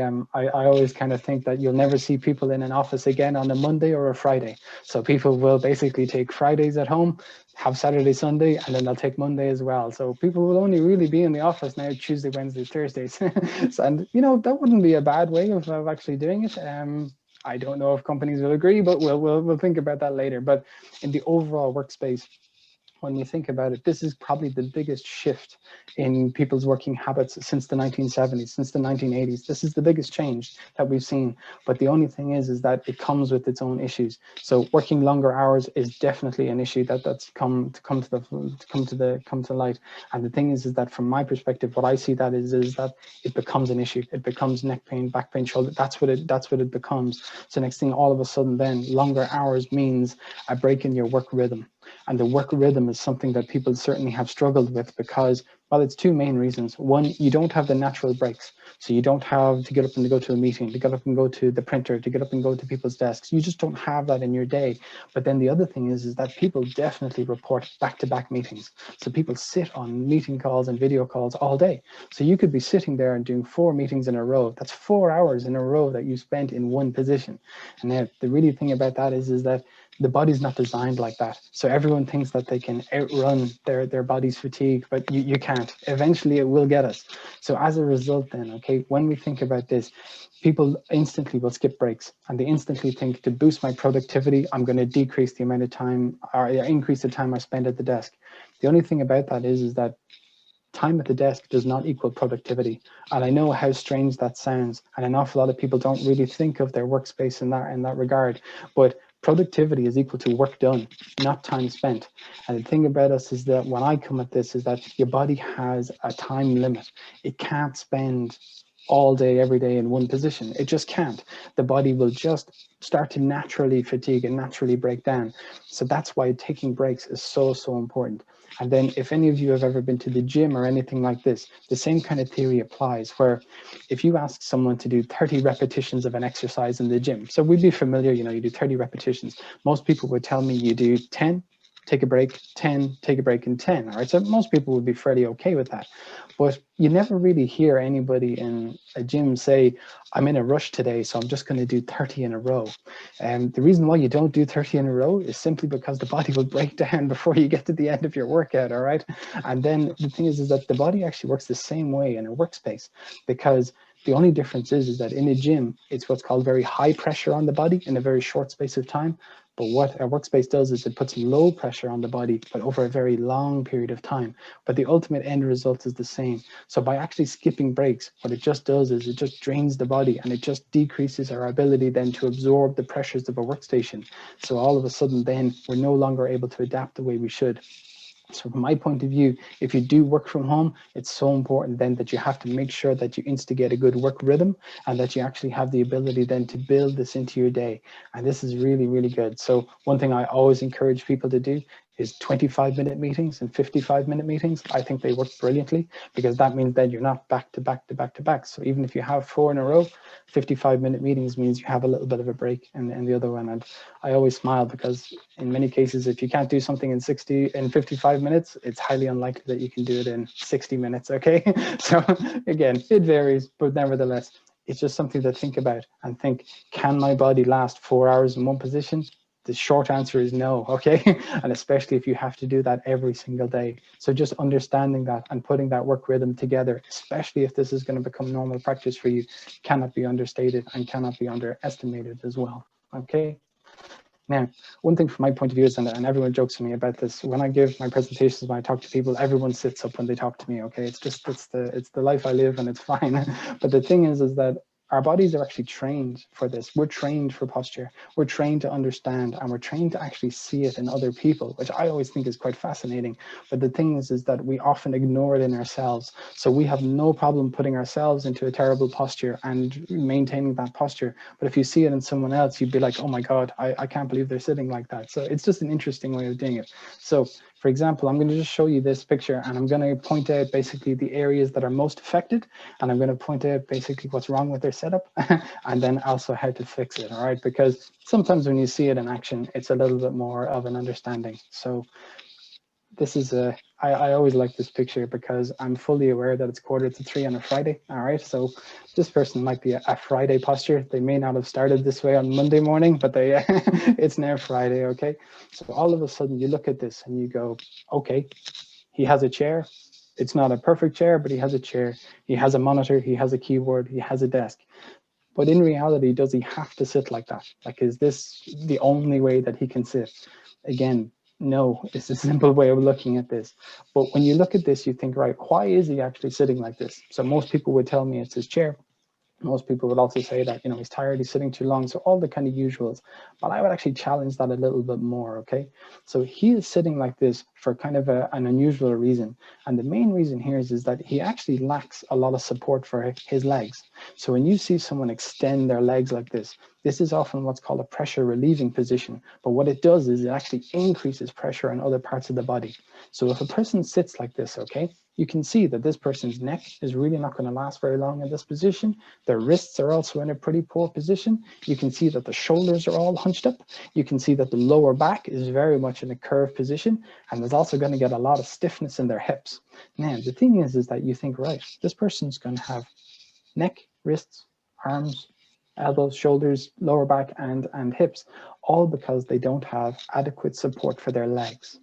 always kind of think that you'll never see people in an office again on a Monday or a Friday. So people will basically take Fridays at home, have Saturday, Sunday, and then they'll take Monday as well. So people will only really be in the office now Tuesday, Wednesday, Thursdays. So, and you know, that wouldn't be a bad way of actually doing it. I don't know if companies will agree, but we'll think about that later. But in the overall workspace, when you think about it, this is probably the biggest shift in people's working habits since the 1970s, since the 1980s. This is the biggest change that we've seen. But the only thing is that it comes with its own issues. So working longer hours is definitely an issue that's come to light. And the thing is that from my perspective, what I see that is that it becomes an issue. It becomes neck pain, back pain, shoulder. That's what it becomes. So next thing, all of a sudden, then longer hours means a break in your work rhythm. And the work rhythm is something that people certainly have struggled with, because, well, it's two main reasons. One, you don't have the natural breaks. So you don't have to get up and to go to a meeting, to get up and go to the printer, to get up and go to people's desks. You just don't have that in your day. But then the other thing is that people definitely report back-to-back meetings. So people sit on meeting calls and video calls all day. So you could be sitting there and doing 4 meetings in a row. That's 4 hours in a row that you spent in one position. And now the really thing about that is that the body's not designed like that. So everyone thinks that they can outrun their body's fatigue, but you can't. Eventually it will get us. So as a result then, okay, when we think about this, people instantly will skip breaks, and they instantly think, to boost my productivity, I'm going to decrease the amount of time or increase the time I spend at the desk. The only thing about that is that time at the desk does not equal productivity. And I know how strange that sounds, and an awful lot of people don't really think of their workspace in that regard, but productivity is equal to work done, not time spent. And the thing about us is that when I come at this is that your body has a time limit. It can't spend all day, every day in one position. It just can't. The body will just start to naturally fatigue and naturally break down. So that's why taking breaks is so important. And then if any of you have ever been to the gym or anything like this, the same kind of theory applies, where if you ask someone to do 30 repetitions of an exercise in the gym, so we'd be familiar, you know, you do 30 repetitions. Most people would tell me you do 10, take a break, 10, take a break, and 10. All right, so most people would be fairly okay with that. But you never really hear anybody in a gym say, I'm in a rush today, so I'm just going to do 30 in a row. And the reason why you don't do 30 in a row is simply because the body will break down before you get to the end of your workout, all right? And then the thing is that the body actually works the same way in a workspace, because the only difference is that in a gym, it's what's called very high pressure on the body in a very short space of time. But what a workspace does is it puts low pressure on the body, but over a very long period of time. But the ultimate end result is the same. So by actually skipping breaks, what it just does is it just drains the body, and it just decreases our ability then to absorb the pressures of a workstation. So all of a sudden then we're no longer able to adapt the way we should. So from my point of view, if you do work from home, it's so important then that you have to make sure that you instigate a good work rhythm, and that you actually have the ability then to build this into your day. And this is really good. So one thing I always encourage people to do is 25-minute meetings and 55-minute meetings. I think they work brilliantly, because that means that you're not back to back. So even if you have 4 in a row, 55-minute meetings means you have a little bit of a break in the other one. And I always smile, because in many cases, if you can't do something in 55 minutes, it's highly unlikely that you can do it in 60 minutes, okay? So again, it varies, but nevertheless, It's just something to think about and think, can my body last 4 hours in one position? The short answer is no, okay? And especially if you have to do that every single day. So just understanding that and putting that work rhythm together, especially if this is going to become normal practice for you, cannot be understated and cannot be underestimated as well, okay? Now, one thing from my point of view is, and everyone jokes to me about this, when I give my presentations, when I talk to people, everyone sits up when they talk to me, okay? It's the life I live and it's fine. But the thing is that our bodies are actually trained for this. We're trained for posture. We're trained to understand, and we're trained to actually see it in other people, which I always think is quite fascinating. But the thing is that we often ignore it in ourselves. So we have no problem putting ourselves into a terrible posture and maintaining that posture. But if you see it in someone else, you'd be like, oh my God, I can't believe they're sitting like that. So it's just an interesting way of doing it. So for example, I'm going to just show you this picture, and I'm going to point out basically the areas that are most affected, and I'm going to point out basically what's wrong with their setup, and then also how to fix it, all right? Because sometimes when you see it in action, it's a little bit more of an understanding. So this is I always like this picture because I'm fully aware that it's 2:45 on a Friday, all right? So this person might be a Friday posture. They may not have started this way on Monday morning, but they it's now Friday, okay? So all of a sudden you look at this and you go, okay, he has a chair. It's not a perfect chair, but he has a chair. He has a monitor, he has a keyboard, he has a desk. But in reality, does he have to sit like that? Like, is this the only way that he can sit? Again, no, it's a simple way of looking at this. But when you look at this, you think, right, why is he actually sitting like this? So most people would tell me it's his chair. Most people would also say that, you know, he's tired, he's sitting too long. So all the kind of usuals, but I would actually challenge that a little bit more, okay? So he is sitting like this for kind of an unusual reason. And the main reason here is that he actually lacks a lot of support for his legs. So when you see someone extend their legs like this is often what's called a pressure relieving position. But what it does is it actually increases pressure on other parts of the body. So if a person sits like this, okay, you can see that this person's neck is really not going to last very long in this position. Their wrists are also in a pretty poor position. You can see that the shoulders are all hunched up. You can see that the lower back is very much in a curved position, and there's also going to get a lot of stiffness in their hips. Now, the thing is that you think, right, this person's going to have neck, wrists, arms, elbows, shoulders, lower back, and hips, all because they don't have adequate support for their legs.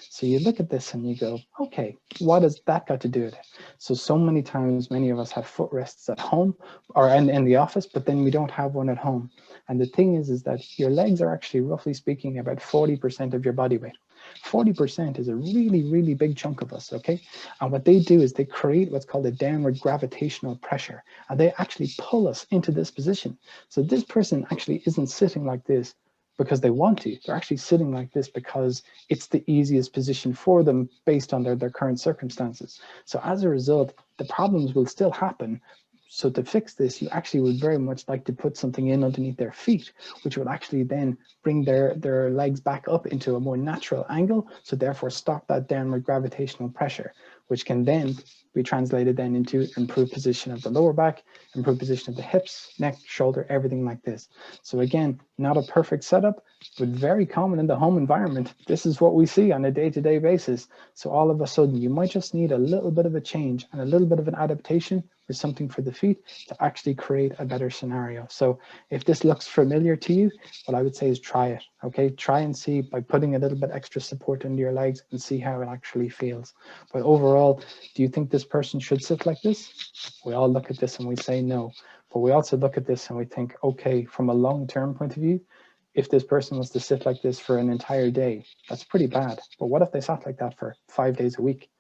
So you look at this and you go, okay, what has that got to do with it? So many times, many of us have footrests at home or in the office, but then we don't have one at home. And the thing is that your legs are actually, roughly speaking, about 40% of your body weight. 40% is a really, really big chunk of us, okay? And what they do is they create what's called a downward gravitational pressure, and they actually pull us into this position. So this person actually isn't sitting like this because they want to. They're actually sitting like this because it's the easiest position for them based on their current circumstances. So as a result, the problems will still happen. So to fix this, you actually would very much like to put something in underneath their feet, which would actually then bring their legs back up into a more natural angle. So therefore stop that downward gravitational pressure, which can then be translated then into improved position of the lower back, improved position of the hips, neck, shoulder, everything like this. So again, not a perfect setup, but very common in the home environment. This is what we see on a day-to-day basis. So all of a sudden, you might just need a little bit of a change and a little bit of an adaptation or something for the feet to actually create a better scenario. So if this looks familiar to you, what I would say is try it, okay? Try and see by putting a little bit extra support into your legs and see how it actually feels. But overall, do you think this person should sit like this? We all look at this and we say no. But we also look at this and we think, okay, from a long-term point of view, if this person was to sit like this for an entire day, that's pretty bad. But what if they sat like that for 5 days a week,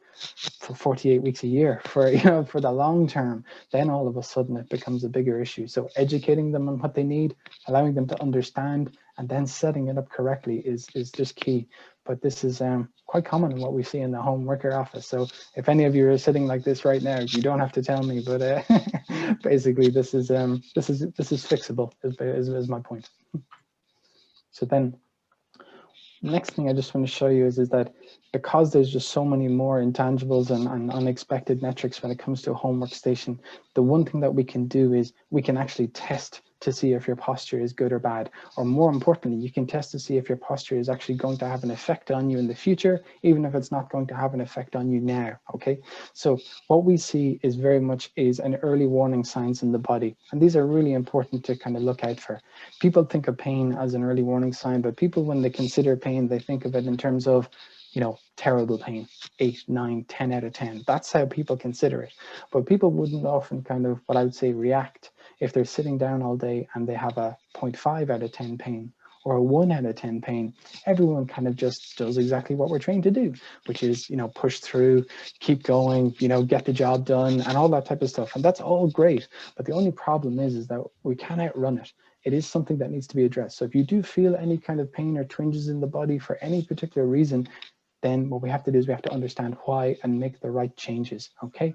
for 48 weeks a year, for the long term? Then all of a sudden it becomes a bigger issue. So educating them on what they need, allowing them to understand, and then setting it up correctly is just key. But this is quite common in what we see in the home worker office. So if any of you are sitting like this right now, you don't have to tell me. But basically, this is fixable. Is my point. So then, next thing I just want to show you is that because there's just so many more intangibles and unexpected metrics when it comes to a home workstation, the one thing that we can do is we can actually test to see if your posture is good or bad. Or more importantly, you can test to see if your posture is actually going to have an effect on you in the future, even if it's not going to have an effect on you now, okay? So what we see is very much is an early warning signs in the body. And these are really important to kind of look out for. People think of pain as an early warning sign, but people, when they consider pain, they think of it in terms of, you know, terrible pain, 8, 9, 10 out of 10. That's how people consider it. But people wouldn't often kind of, what I would say, react if they're sitting down all day and they have a 0.5 out of 10 pain or a 1 out of 10 pain. Everyone kind of just does exactly what we're trained to do, which is, you know, push through, keep going, you know, get the job done and all that type of stuff. And that's all great. But the only problem is that we can't outrun it. It is something that needs to be addressed. So if you do feel any kind of pain or twinges in the body for any particular reason, then what we have to do is we have to understand why and make the right changes, okay?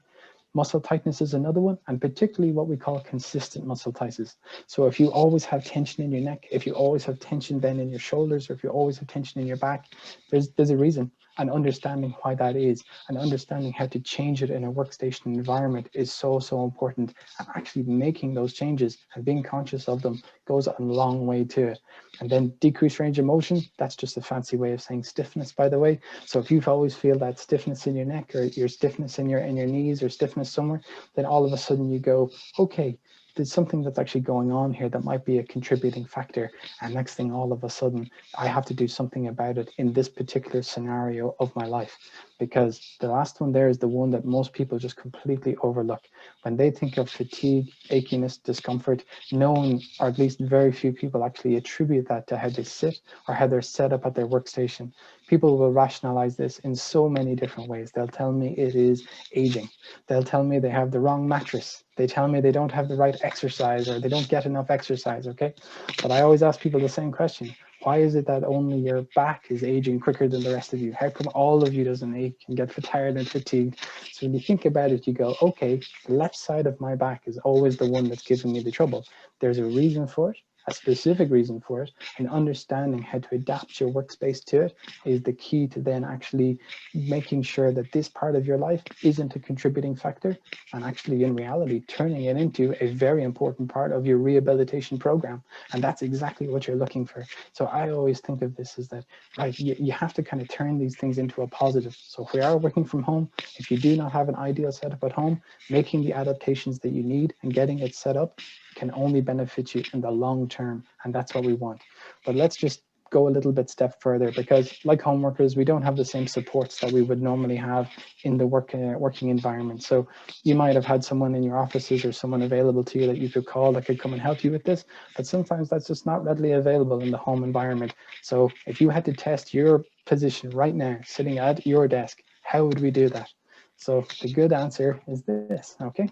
Muscle tightness is another one, and particularly what we call consistent muscle tightness. So if you always have tension in your neck, if you always have tension then in your shoulders, or if you always have tension in your back, there's a reason. And understanding why that is and understanding how to change it in a workstation environment is so important. And actually making those changes and being conscious of them goes a long way to it. And then decreased range of motion, that's just a fancy way of saying stiffness, by the way. So if you always feel that stiffness in your neck or your stiffness in your knees or stiffness somewhere, then all of a sudden you go, okay, there's something that's actually going on here that might be a contributing factor. And next thing, all of a sudden, I have to do something about it in this particular scenario of my life. Because the last one there is the one that most people just completely overlook. When they think of fatigue, achiness, discomfort, no one, or at least very few people actually attribute that to how they sit or how they're set up at their workstation. People will rationalize this in so many different ways. They'll tell me it is aging. They'll tell me they have the wrong mattress. They tell me they don't have the right exercise or they don't get enough exercise, okay? But I always ask people the same question. Why is it that only your back is aging quicker than the rest of you? How come all of you doesn't ache and get tired and fatigued? So when you think about it, you go, okay, the left side of my back is always the one that's giving me the trouble. There's a reason for it, a specific reason for it, and understanding how to adapt your workspace to it is the key to then actually making sure that this part of your life isn't a contributing factor and actually in reality turning it into a very important part of your rehabilitation program. And that's exactly what you're looking for. So I always think of this as that, right, you have to kind of turn these things into a positive. So if we are working from home, if you do not have an ideal setup at home, making the adaptations that you need and getting it set up can only benefit you in the long term, and that's what we want. But let's just go a little bit step further, because like home workers, we don't have the same supports that we would normally have in the working environment. So you might have had someone in your offices or someone available to you that you could call that could come and help you with this, but sometimes that's just not readily available in the home environment. So if you had to test your position right now, sitting at your desk, how would we do that? So the good answer is this, okay?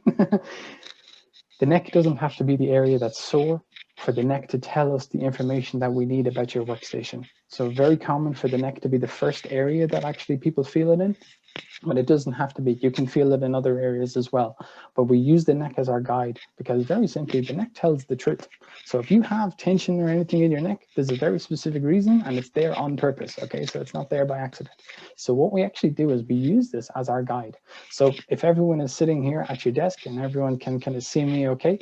The neck doesn't have to be the area that's sore for the neck to tell us the information that we need about your workstation. So very common for the neck to be the first area that actually people feel it in, but it doesn't have to be. You can feel it in other areas as well. But we use the neck as our guide because very simply, the neck tells the truth. So if you have tension or anything in your neck, there's a very specific reason and it's there on purpose, okay? So it's not there by accident. So what we actually do is we use this as our guide. So if everyone is sitting here at your desk and everyone can kind of see me, okay?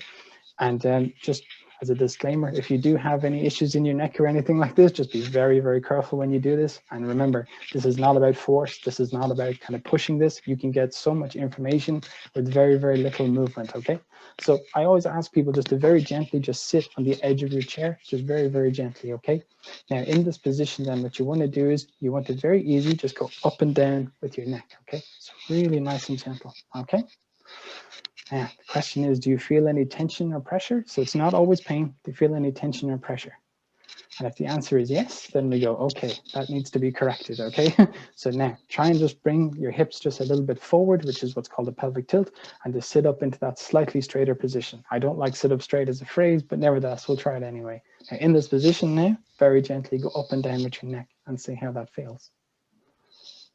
And just as a disclaimer, if you do have any issues in your neck or anything like this, just be very, very careful when you do this. And remember, this is not about force. This is not about kind of pushing this. You can get so much information with very, very little movement, okay? So I always ask people just to very gently just sit on the edge of your chair, just very, very gently, okay? Now in this position then, what you want to do is you want to very easy, just go up and down with your neck, okay? So really nice and gentle, okay? And the question is, do you feel any tension or pressure? So it's not always pain. Do you feel any tension or pressure? And if the answer is yes, then we go, okay, that needs to be corrected, okay? So now try and just bring your hips just a little bit forward, which is what's called a pelvic tilt, and just sit up into that slightly straighter position. I don't like sit up straight as a phrase, but nevertheless, we'll try it anyway. Now in this position now, very gently go up and down with your neck and see how that feels.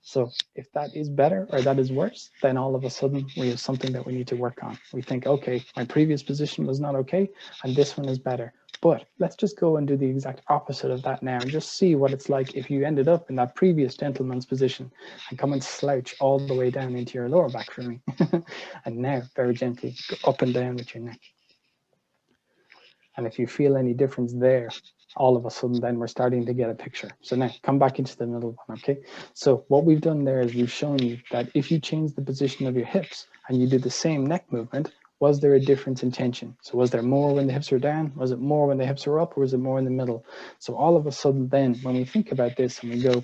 So if that is better or that is worse, then all of a sudden we have something that we need to work on. We think, okay, my previous position was not okay, and this one is better. But let's just go and do the exact opposite of that now and just see what it's like if you ended up in that previous gentleman's position and come and slouch all the way down into your lower back for me. And now very gently go up and down with your neck. And if you feel any difference there, all of a sudden then we're starting to get a picture. So now come back into the middle one, okay? So what we've done there is we've shown you that if you change the position of your hips and you do the same neck movement, was there a difference in tension? So was there more when the hips were down? Was it more when the hips were up, or was it more in the middle? So all of a sudden then when we think about this and we go,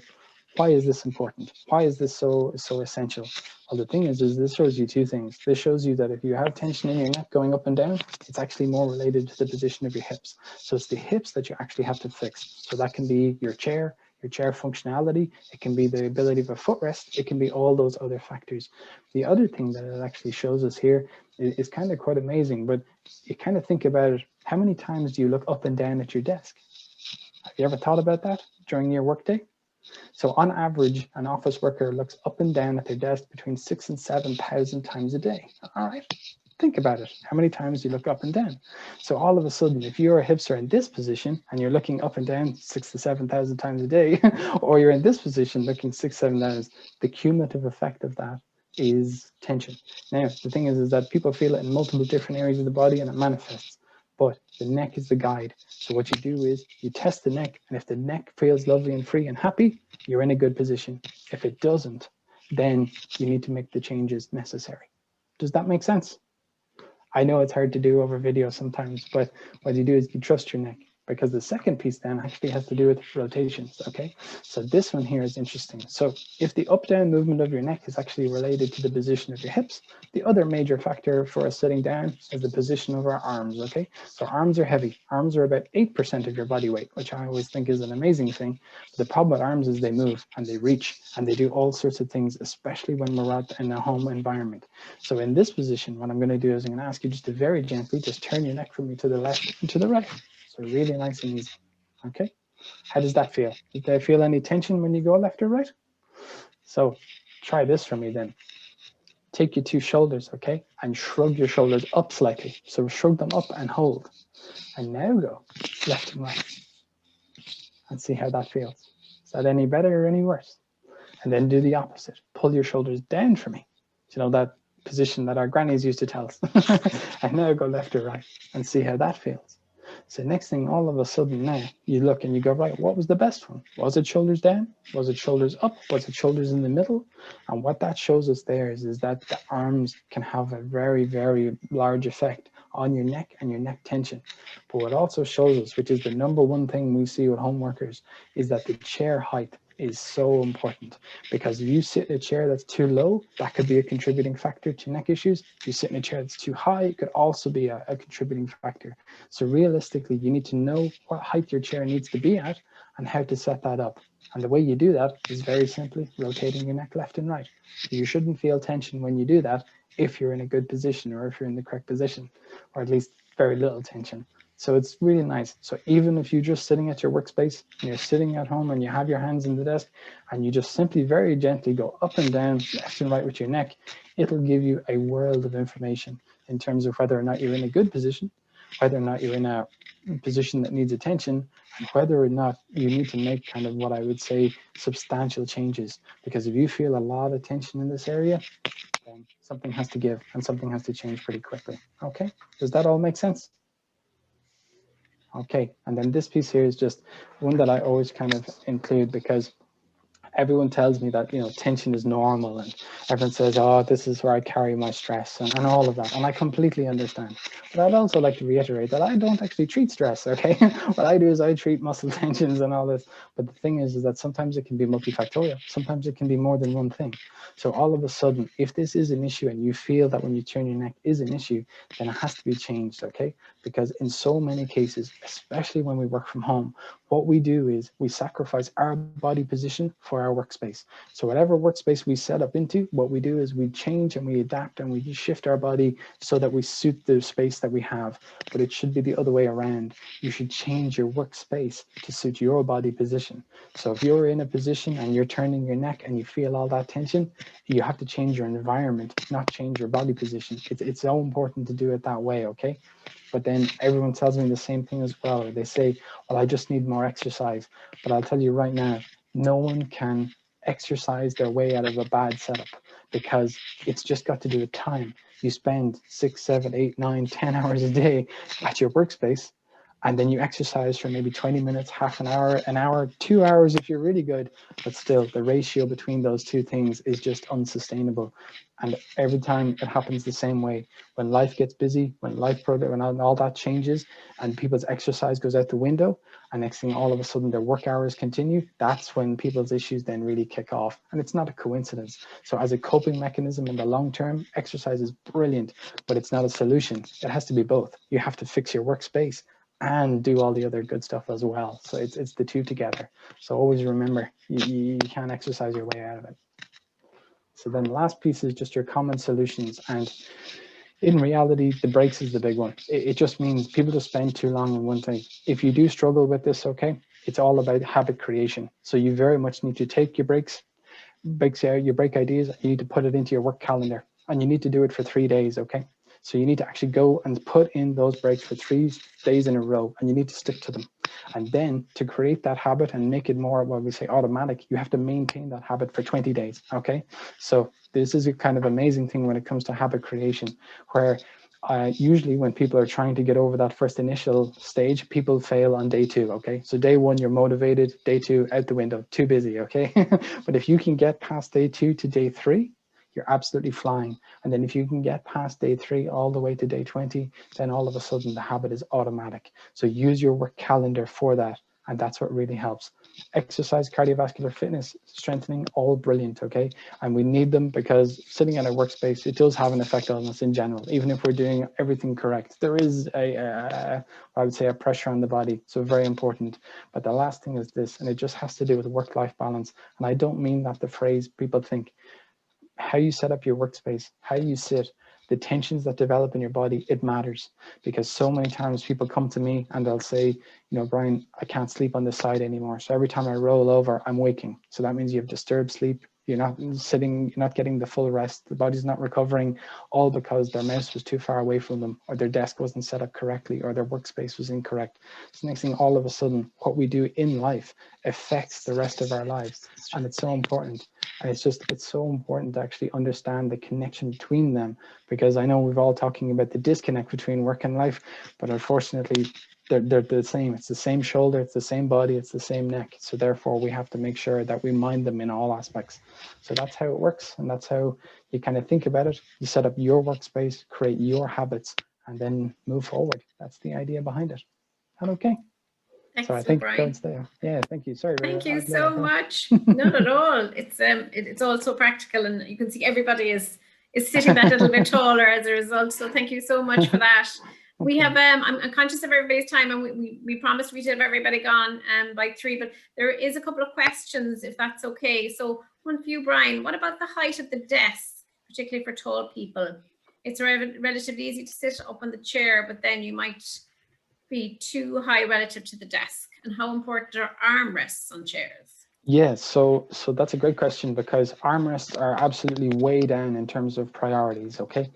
why is this important? Why is this so essential? Well, the thing is this shows you two things. This shows you that if you have tension in your neck going up and down, it's actually more related to the position of your hips. So it's the hips that you actually have to fix. So that can be your chair functionality, it can be the ability of a footrest, it can be all those other factors. The other thing that it actually shows us here is kind of quite amazing, but you kind of think about it, how many times do you look up and down at your desk? Have you ever thought about that during your workday? So on average, an office worker looks up and down at their desk between 6,000 and 7,000 times a day. All right, think about it. How many times do you look up and down? So all of a sudden, if your hips are in this position and you're looking up and down 6,000 to 7,000 times a day, or you're in this position looking 6,000, 7,000, the cumulative effect of that is tension. Now, the thing is that people feel it in multiple different areas of the body and it manifests. But the neck is the guide. So what you do is you test the neck, and if the neck feels lovely and free and happy, you're in a good position. If it doesn't, then you need to make the changes necessary. Does that make sense? I know it's hard to do over video sometimes, but what you do is you trust your neck, because the second piece then actually has to do with rotations, okay? So this one here is interesting. So if the up-down movement of your neck is actually related to the position of your hips, the other major factor for us sitting down is the position of our arms, okay? So arms are heavy. Arms are about 8% of your body weight, which I always think is an amazing thing. But the problem with arms is they move and they reach and they do all sorts of things, especially when we're out in a home environment. So in this position, what I'm going to do is I'm going to ask you just to very gently just turn your neck from me to the left and to the right. So really nice and easy. Okay, how does that feel? Did there feel any tension when you go left or right? So try this for me then. Take your two shoulders, okay, and shrug your shoulders up slightly. So shrug them up and hold. And now go left and right. And see how that feels. Is that any better or any worse? And then do the opposite. Pull your shoulders down for me. You know, that position that our grannies used to tell us. And now go left or right and see how that feels. So next thing, all of a sudden now, you look and you go, right, what was the best one? Was it shoulders down? Was it shoulders up? Was it shoulders in the middle? And what that shows us there is that the arms can have a very, very large effect on your neck and your neck tension. But what also shows us, which is the number one thing we see with home workers, is that the chair height is so important, because if you sit in a chair that's too low, that could be a contributing factor to neck issues. If you sit in a chair that's too high, it could also be a contributing factor. So realistically, you need to know what height your chair needs to be at and how to set that up. And the way you do that is very simply rotating your neck left and right. You shouldn't feel tension when you do that if you're in a good position, or if you're in the correct position, or at least very little tension. So it's really nice. So even if you're just sitting at your workspace and you're sitting at home and you have your hands in the desk and you just simply very gently go up and down, left and right with your neck, it'll give you a world of information in terms of whether or not you're in a good position, whether or not you're in a position that needs attention, and whether or not you need to make kind of what I would say substantial changes. Because if you feel a lot of tension in this area, then something has to give and something has to change pretty quickly. Okay, does that all make sense? Okay, and then this piece here is just one that I always kind of include, because everyone tells me that, you know, tension is normal, and everyone says, oh, this is where I carry my stress and all of that. And I completely understand. But I'd also like to reiterate that I don't actually treat stress, okay? What I do is I treat muscle tensions and all this. But the thing is that sometimes it can be multifactorial. Sometimes it can be more than one thing. So all of a sudden, if this is an issue and you feel that when you turn your neck is an issue, then it has to be changed, okay? Because in so many cases, especially when we work from home, what we do is we sacrifice our body position for our workspace. So whatever workspace we set up into, what we do is we change and we adapt and we shift our body so that we suit the space that we have. But it should be the other way around. You should change your workspace to suit your body position. So if you're in a position and you're turning your neck and you feel all that tension, you have to change your environment, not change your body position. It's so important to do it that way, okay? But then everyone tells me the same thing as well. They say, well, I just need more exercise. But I'll tell you right now, no one can exercise their way out of a bad setup, because it's just got to do with time. You spend 6, 7, 8, 9, 10 hours a day at your workspace, and then you exercise for maybe 20 minutes, half an hour, 2 hours if you're really good, but still the ratio between those two things is just unsustainable. And every time it happens the same way. When life gets busy, when all that changes and people's exercise goes out the window, and next thing all of a sudden their work hours continue, that's when people's issues then really kick off. And it's not a coincidence. So as a coping mechanism in the long term, exercise is brilliant, but it's not a solution. It has to be both. You have to fix your workspace and do all the other good stuff as well. So it's the two together. So always remember, you can't exercise your way out of it. So then the last piece is just your common solutions. And in reality, the breaks is the big one. It just means people just spend too long on one thing. If you do struggle with this, okay, it's all about habit creation. So you very much need to take your breaks, your break ideas, you need to put it into your work calendar, and you need to do it for 3 days, okay? So you need to actually go and put in those breaks for 3 days in a row, and you need to stick to them. And then to create that habit and make it more, what we say, automatic, you have to maintain that habit for 20 days, okay? So this is a kind of amazing thing when it comes to habit creation, where usually when people are trying to get over that first initial stage, people fail on day 2, okay? So day 1, you're motivated, day 2, out the window, too busy, okay? But if you can get past day 2 to day 3, you're absolutely flying. And then if you can get past day 3 all the way to day 20, then all of a sudden the habit is automatic. So use your work calendar for that. And that's what really helps. Exercise, cardiovascular fitness, strengthening, all brilliant, okay? And we need them because sitting in a workspace, it does have an effect on us in general, even if we're doing everything correct. There is I would say, a pressure on the body, so very important. But the last thing is this, and it just has to do with work-life balance. And I don't mean that the phrase people think. How you set up your workspace, how you sit, the tensions that develop in your body, it matters. Because so many times people come to me and they'll say, you know, Brian, I can't sleep on this side anymore. So every time I roll over, I'm waking. So that means you have disturbed sleep. You're not sitting, you're not getting the full rest. The body's not recovering, all because their mouse was too far away from them, or their desk wasn't set up correctly, or their workspace was incorrect. So next thing, all of a sudden, what we do in life affects the rest of our lives. And it's so important. And it's so important to actually understand the connection between them, because I know we've all talking about the disconnect between work and life, but unfortunately, they're the same. It's the same shoulder, it's the same body, it's the same neck. So therefore, we have to make sure that we mind them in all aspects. So that's how it works, and that's how you kind of think about it. You set up your workspace, create your habits, and then move forward. That's the idea behind it. And okay. Excellent, so I think Brian. that's there. Yeah, thank you. Sorry. Thank you so much. Not at all. It's all so practical, and you can see everybody is sitting that little bit taller as a result. So thank you so much for that. We have I'm conscious of everybody's time, and we promised we'd have everybody gone by 3, but there is a couple of questions if that's okay. So one for you, Brian. What about the height of the desk, particularly for tall people? It's relatively easy to sit up on the chair, but then you might be too high relative to the desk. And how important are armrests on chairs? Yes, so that's a great question, because armrests are absolutely way down in terms of priorities, okay?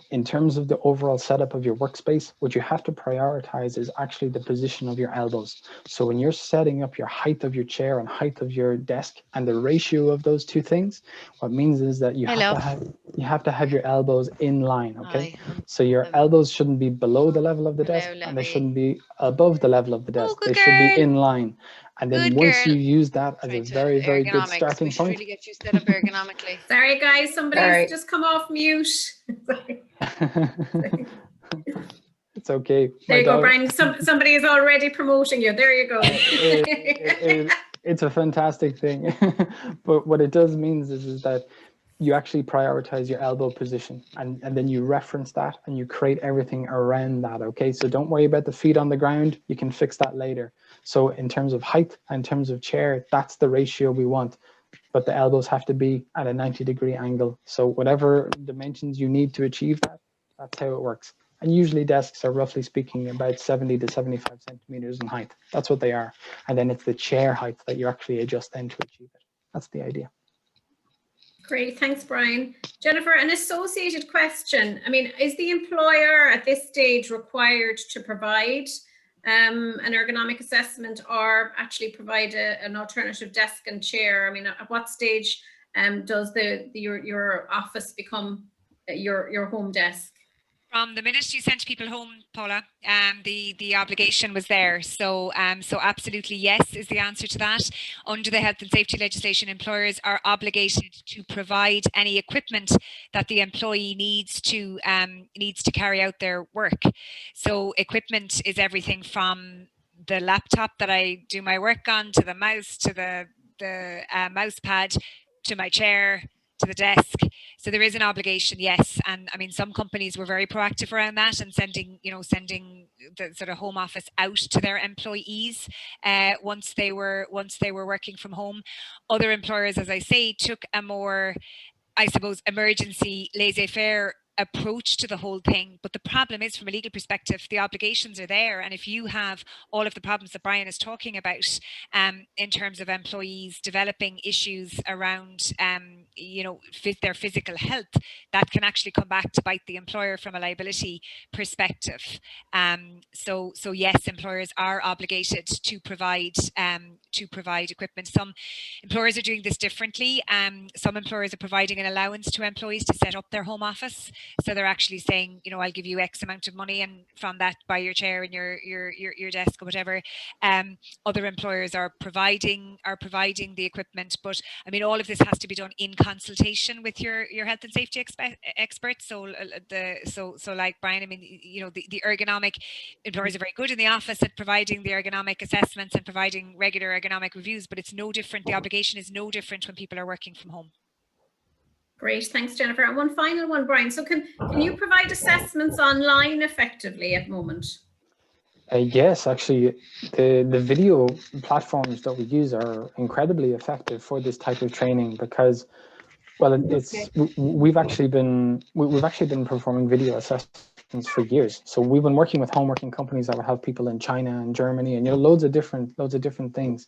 In terms of the overall setup of your workspace, what you have to prioritize is actually the position of your elbows. So when you're setting up your height of your chair and height of your desk and the ratio of those two things, what means is that you have to have your elbows in line, okay? So your elbows shouldn't be below the level of the desk, and they shouldn't be above the level of the desk. They should be in line. And then once you use that as a very, very good starting point. Really get you set up ergonomically. Sorry, guys, somebody's just come off mute. It's okay. There you go, Brian. Somebody is already promoting you. There you go. It's a fantastic thing. But what it does means is that you actually prioritize your elbow position, and then you reference that and you create everything around that, okay? So don't worry about the feet on the ground. You can fix that later. So in terms of height, in terms of chair, that's the ratio we want. But the elbows have to be at a 90-degree angle. So whatever dimensions you need to achieve that, that's how it works. And usually desks are, roughly speaking, about 70 to 75 centimeters in height. That's what they are. And then it's the chair height that you actually adjust then to achieve it. That's the idea. Great, thanks, Brian. Jennifer, an associated question. I mean, is the employer at this stage required to provide an ergonomic assessment, or actually provide an alternative desk and chair? I mean, at what stage does your office become your home desk? From the minute you sent people home, Paula, the obligation was there. So so absolutely yes is the answer to that. Under the health and safety legislation, employers are obligated to provide any equipment that the employee needs to carry out their work. So equipment is everything from the laptop that I do my work on, to the mouse, to the mouse pad, to my chair, to the desk. So there is an obligation, yes. And I mean, some companies were very proactive around that and sending the sort of home office out to their employees once they were working from home. Other employers, as I say, took a more, I suppose, emergency laissez-faire approach to the whole thing. But the problem is, from a legal perspective, the obligations are there. And if you have all of the problems that Brian is talking about in terms of employees developing issues around their physical health, that can actually come back to bite the employer from a liability perspective. So yes, employers are obligated to provide equipment. Some employers are doing this differently. Some employers are providing an allowance to employees to set up their home office. So they're actually saying, I'll give you X amount of money, and from that, buy your chair and your desk or whatever. Other employers are providing the equipment, but I mean, all of this has to be done in consultation with your health and safety experts. So like Brian, I mean, the ergonomic employers are very good in the office at providing the ergonomic assessments and providing regular ergonomic reviews, but it's no different. The obligation is no different when people are working from home. Great, thanks, Jennifer. And one final one, Brian. So can you provide assessments online effectively at the moment? Yes, actually, the video platforms that we use are incredibly effective for this type of training because, well, we've actually been performing video assessments for years. So we've been working with home working companies that will help people in China and Germany and loads of different things.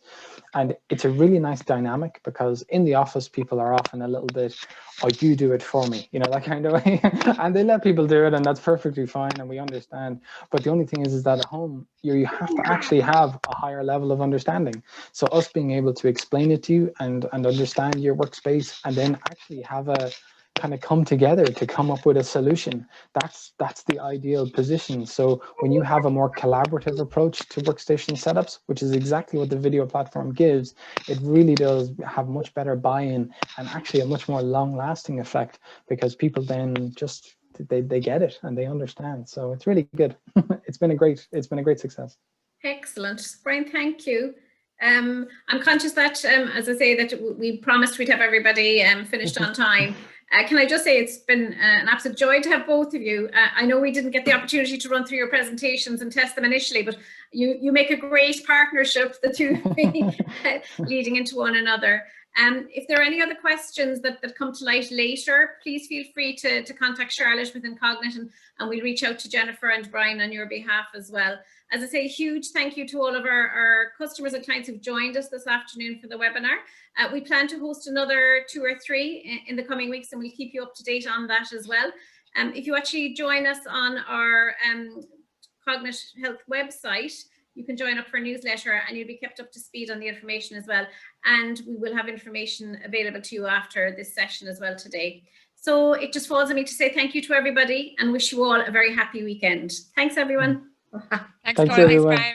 And it's a really nice dynamic because in the office people are often a little bit, oh, you do it for me, that kind of way. And they let people do it, and that's perfectly fine, and we understand. But the only thing is that at home you have to actually have a higher level of understanding. So us being able to explain it to you and understand your workspace, and then actually have a kind of come together to come up with a solution, that's the ideal position. So when you have a more collaborative approach to workstation setups, which is exactly what the video platform gives, it really does have much better buy-in and actually a much more long-lasting effect, because people then just they get it and they understand. So it's really good. It's been a great success. Excellent, Brian, thank you. I'm conscious that as I say, that we promised we'd have everybody finished on time. Can I just say it's been an absolute joy to have both of you. I know we didn't get the opportunity to run through your presentations and test them initially, but you make a great partnership, the two leading into one another. If there are any other questions that come to light later, please feel free to contact Charlotte within Cognate, and we'll reach out to Jennifer and Brian on your behalf as well. As I say, huge thank you to all of our customers and clients who've joined us this afternoon for the webinar. We plan to host another 2 or 3 in the coming weeks, and we'll keep you up to date on that as well. If you actually join us on our Cognate Health website, you can join up for a newsletter and you'll be kept up to speed on the information as well. And we will have information available to you after this session as well today. So it just falls on me to say thank you to everybody and wish you all a very happy weekend. Thanks, everyone. Thanks, Paula. Thanks, Brian.